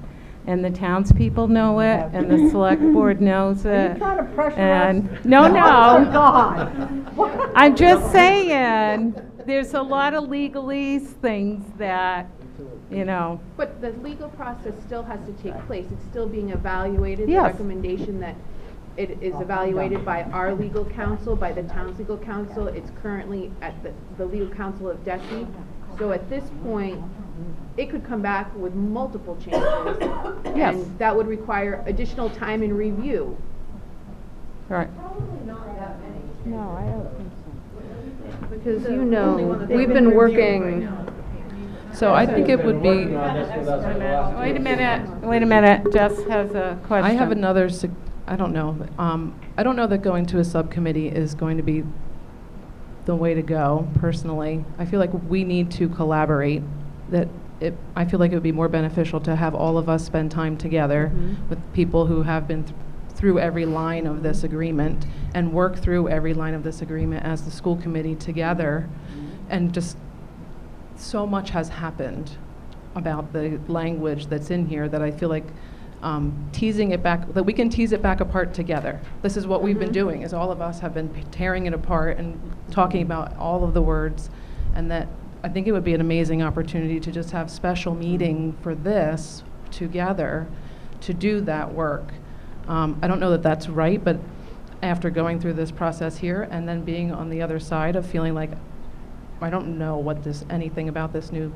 And the townspeople know it, and the select board knows it. Are you trying to pressure us? No. Oh, God. I'm just saying, there's a lot of legalese things that, But the legal process still has to take place. It's still being evaluated. Yes. The recommendation that it is evaluated by our legal counsel, by the town's legal counsel. It's currently at the legal counsel of DESI. So at this point, it could come back with multiple changes. Yes. And that would require additional time and review. Right. No, I don't think so. Because we've been working. So I think it would be, Wait a minute, Jess has a question. I have another, I don't know. I don't know that going to a subcommittee is going to be the way to go, personally. I feel like we need to collaborate, that I feel like it would be more beneficial to have all of us spend time together with people who have been through every line of this agreement and work through every line of this agreement as the school committee together. And just so much has happened about the language that's in here that I feel like teasing it back, that we can tease it back apart together. This is what we've been doing, is all of us have been tearing it apart and talking about all of the words, and that I think it would be an amazing opportunity to just have special meeting for this together to do that work. I don't know that that's right, but after going through this process here and then being on the other side of feeling like I don't know what anything about this new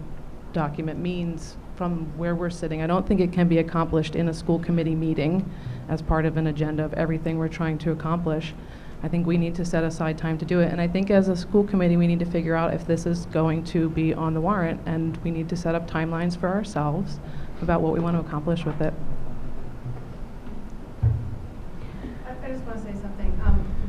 document means from where we're sitting. I don't think it can be accomplished in a school committee meeting as part of an agenda of everything we're trying to accomplish. I think we need to set aside time to do it. And I think as a school committee, we need to figure out if this is going to be on the warrant, and we need to set up timelines for ourselves about what we want to accomplish with it. I just want to say something.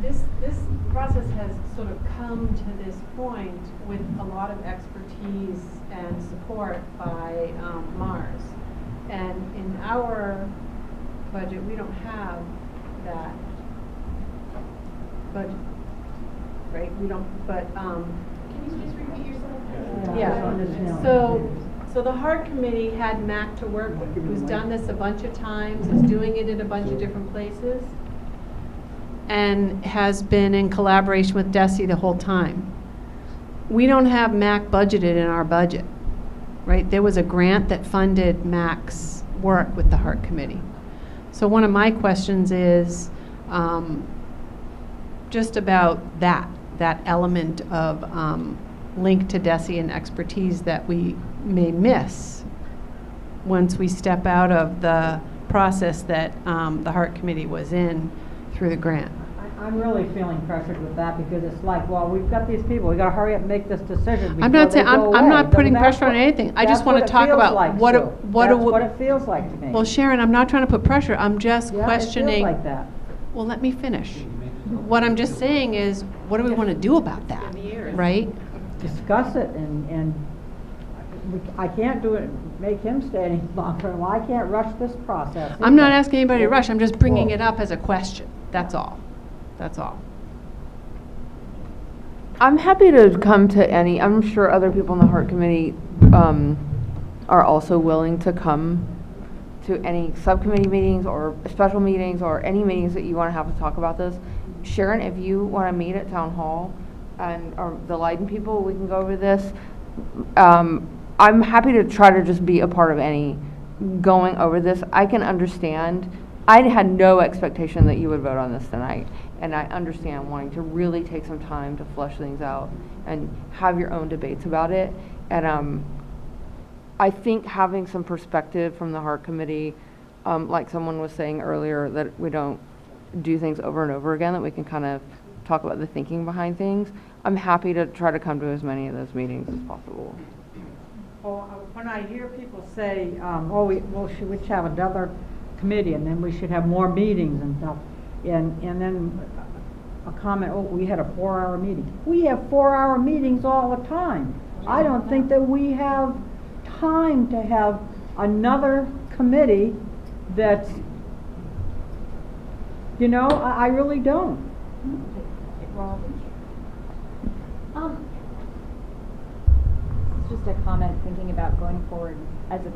This process has sort of come to this point with a lot of expertise and support by Mars. And in our budget, we don't have that budget, right? We don't, but, Can you just repeat yourself? yeah. So the Heart Committee had Mac to work with, who's done this a bunch of times, is doing it in a bunch of different places, and has been in collaboration with DESI the whole time. We don't have MAC budgeted in our budget, right? There was a grant that funded MAC's work with the Heart Committee. So one of my questions is just about that element of link to DESI and expertise that we may miss once we step out of the process that the Heart Committee was in through the grant. I'm really feeling pressured with that because it's like, well, we've got these people, we got to hurry up and make this decision before I'm not saying, they go I'm away. not putting That's pressure on what- anything. I just that's want what to it talk feels about like, what, Sue. what, That's what it feels like to me. Well, Sharon, I'm not trying to put pressure. I'm just Yeah, questioning. it feels like that. Well, let me finish. What I'm just saying is, what do we want to do about that, right? Discuss it and I can't do it, make him stay any longer. Well, I can't rush this process. I'm not either. asking anybody to rush. I'm just bringing Well- it up as a question. That's all. That's all. I'm happy to come to any, I'm sure other people in the Heart Committee are also willing to come to any subcommittee meetings or special meetings or any meetings that you want to have to talk about this. Sharon, if you want to meet at Town Hall and or the Leiden people, we can go over this. I'm happy to try to just be a part of any going over this. I can understand. I had no expectation that you would vote on this tonight, and I understand wanting to really take some time to flesh things out and have your own debates about it. And I think having some perspective from the Heart Committee, like someone was saying earlier, that we don't do things over and over again, that we can kind of talk about the thinking behind things. I'm happy to try to come to as many of those meetings as possible. Well, when I hear people say, oh, we should have another committee and then we should have more meetings and stuff, and then a comment, oh, we had a 4-hour meeting. We have 4-hour meetings all the time. I don't think that we have time to have another committee that's, you know, I really don't. It's just a comment thinking about going forward as a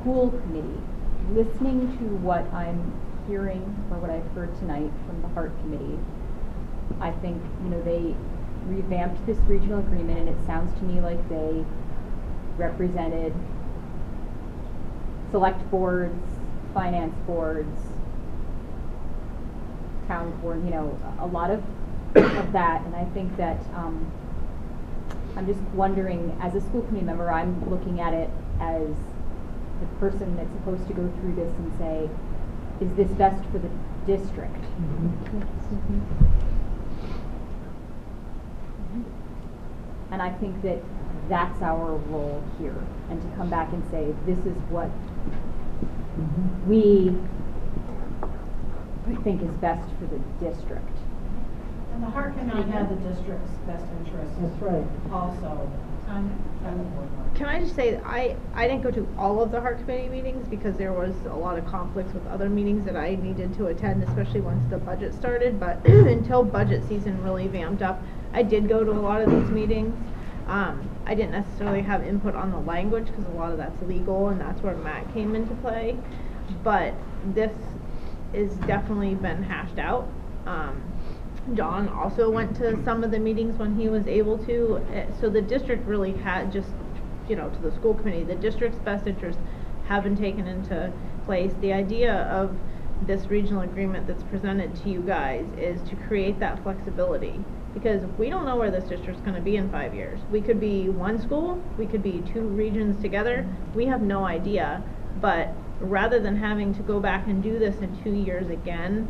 school committee, listening to what I'm hearing or what I've heard tonight from the Heart Committee. I think, you know, they revamped this regional agreement and it sounds to me like they represented select boards, finance boards, town board, you know, a lot of that. And I think that I'm just wondering, as a school committee member, I'm looking at it as the person that's supposed to go through this and say, is this best for the district? And I think that that's our role here, and to come back and say, this is what we think is best for the district. And the Heart Committee had the district's best interests. That's right. Also. Tanya? Can I just say, I didn't go to all of the Heart Committee meetings because there was a lot of conflicts with other meetings that I needed to attend, especially once the budget started, but until budget season really vamped up, I did go to a lot of these meetings. I didn't necessarily have input on the language because a lot of that's legal and that's where Matt came into play, but this is definitely been hashed out. John also went to some of the meetings when he was able to, so the district really had just, to the school committee, the district's best interests have been taken into place. The idea of this regional agreement that's presented to you guys is to create that flexibility, because we don't know where this district's going to be in 5 years. We could be one school, we could be two regions together, we have no idea, but rather than having to go back and do this in 2 years again,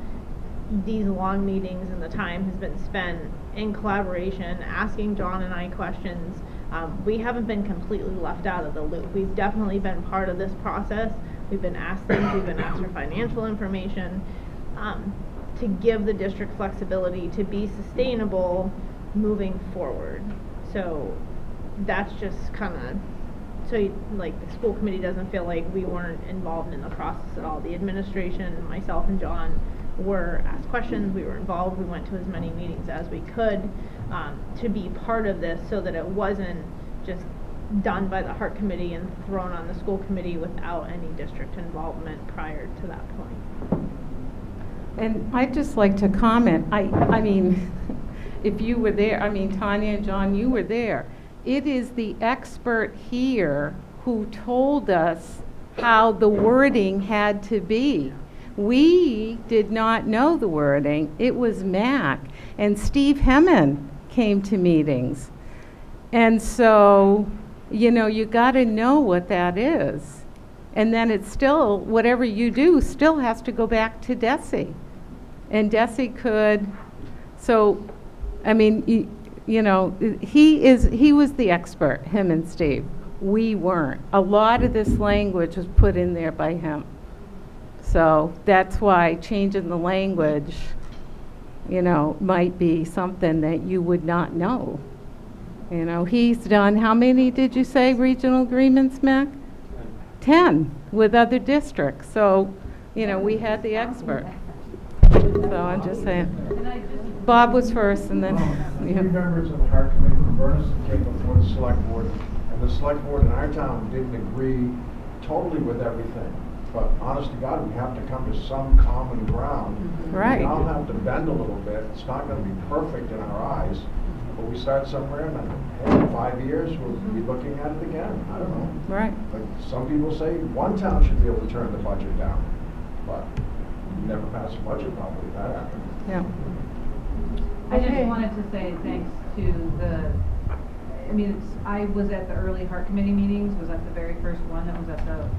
these long meetings and the time has been spent in collaboration, asking John and I questions. We haven't been completely left out of the loop. We've definitely been part of this process. We've been asked things, we've been asked for financial information, to give the district flexibility to be sustainable moving forward. So that's just kind of, the school committee doesn't feel like we weren't involved in the process at all. The administration, myself and John, were asked questions, we were involved, we went to as many meetings as we could to be part of this so that it wasn't just done by the Heart Committee and thrown on the school committee without any district involvement prior to that point. And I'd just like to comment, I mean, if you were there, Tanya and John, you were there. It is the expert here who told us how the wording had to be. We did not know the wording. It was Mac. And Steve Hemmen came to meetings. And so, you got to know what that is. And then it's still, whatever you do, still has to go back to Desi. And Desi could, he was the expert, him and Steve. We weren't. A lot of this language was put in there by him. So that's why changing the language, might be something that you would not know. He's done, how many did you say regional agreements, Mac? 10 with other districts. So, we had the expert. So I'm just saying. Bob was first and then. Three members of the Heart Committee from Bernardston came before the select board, and the select board in our town didn't agree totally with everything. But honest to God, we have to come to some common ground. Right. We all have to bend a little bit. It's not going to be perfect in our eyes, but we start somewhere, and in 5 years, we'll be looking at it again. I don't know. Right. Like some people say, one town should be able to turn the budget down, but we never pass a budget probably if that happens. Yeah. I just wanted to say thanks to I was at the early Heart Committee meetings, was at the very first one that was at the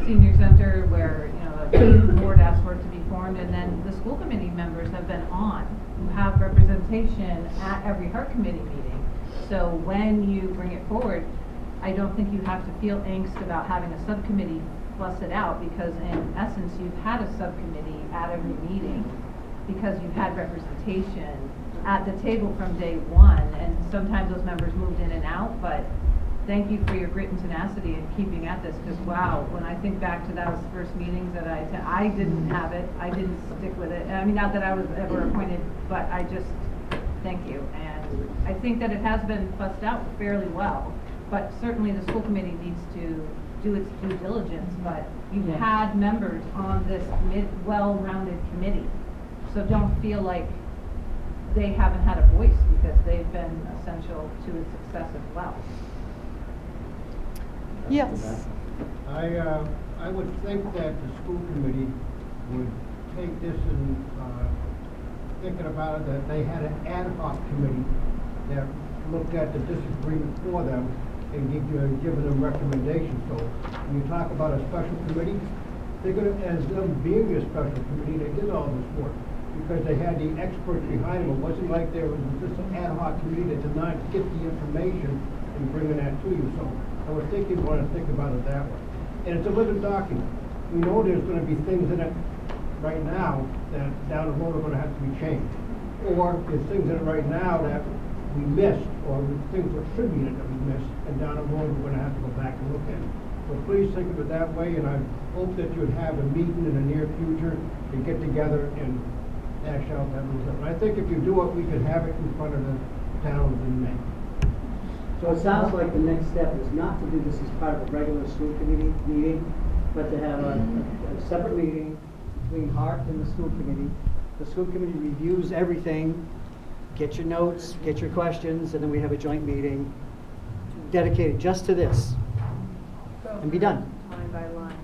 Senior Center where, the board asked for it to be formed, and then the school committee members have been on, who have representation at every Heart Committee meeting. So when you bring it forward, I don't think you have to feel angst about having a subcommittee flush it out, because in essence, you've had a subcommittee at every meeting, because you've had representation at the table from day one, and sometimes those members moved in and out, but thank you for your grit and tenacity in keeping at this, because wow, when I think back to those first meetings that I didn't have it, I didn't stick with it. Not that I was ever appointed, but I just thank you. And I think that it has been fussed out fairly well, but certainly the school committee needs to do its due diligence, but you've had members on this well-rounded committee, so don't feel like they haven't had a voice, because they've been essential to its success as well. Yes. I would think that the school committee would take this and, thinking about it, that they had an ad hoc committee that looked at the disagreement for them and giving them recommendations. So when you talk about a special committee, they're gonna, as them being a special committee, they did all this work because they had the experts behind them. It wasn't like there was just an ad hoc committee that did not get the information and bringing that to you. So I would think you'd want to think about it that way. And it's a living document. We know there's going to be things in it right now that down the road are going to have to be changed. Or there's things in it right now that we missed, or things that should be in it that we missed, and down the road, we're gonna have to go back and look at it. So please think of it that way, and I hope that you'd have a meeting in the near future to get together and hash out that little bit. And I think if you do it, we could have it in front of the towns in May. So it sounds like the next step is not to do this as part of a regular school committee meeting, but to have a separate meeting between Hart and the school committee. The school committee reviews everything, get your notes, get your questions, and then we have a joint meeting dedicated just to this, and be done. Line by line.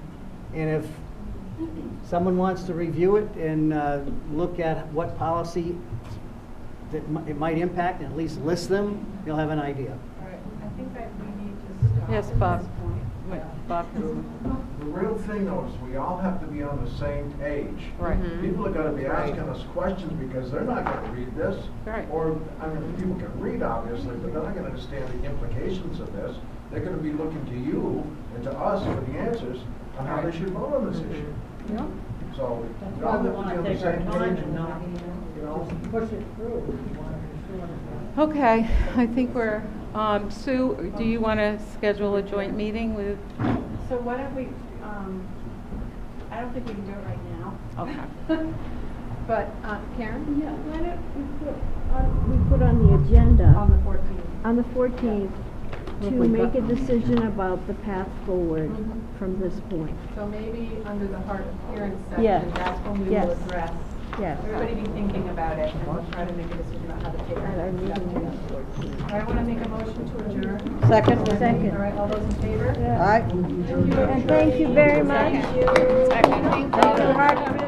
And if someone wants to review it and look at what policy that it might impact, and at least list them, you'll have an idea. All right, I think that we need to stop. Yes, at Bob. this point. Bob. The real thing though is we all have to be on the same page. Right. People are gonna be asking us questions because they're not gonna read this. Right. Or, I mean, people can read obviously, but they're not gonna understand the implications of this. They're gonna be looking to you and to us for the answers on how they should vote on this issue. Yeah. So, That's we why all we have to wanna be on the take our same time page. and not, just push it through. We wanna be sure that- Okay, I think we're, Sue, do you want to schedule a joint meeting with? So why don't we, I don't think we can do it right now. Okay. But, Karen? Yeah, why don't we put on the agenda On the 14th. on the 14th to make a decision about the path forward from this point. So maybe under the Hart appearance Yes. section, that's when we Yes. will address. Yes. Everybody be thinking about it, and we'll try to make a decision about how to take At our it. meeting on the 14th. All right, I want to make a motion to adjourn. Second. Second. All right, all those in favor? Yeah. And thank you very much. Thank you. Thank you, Hart Committee.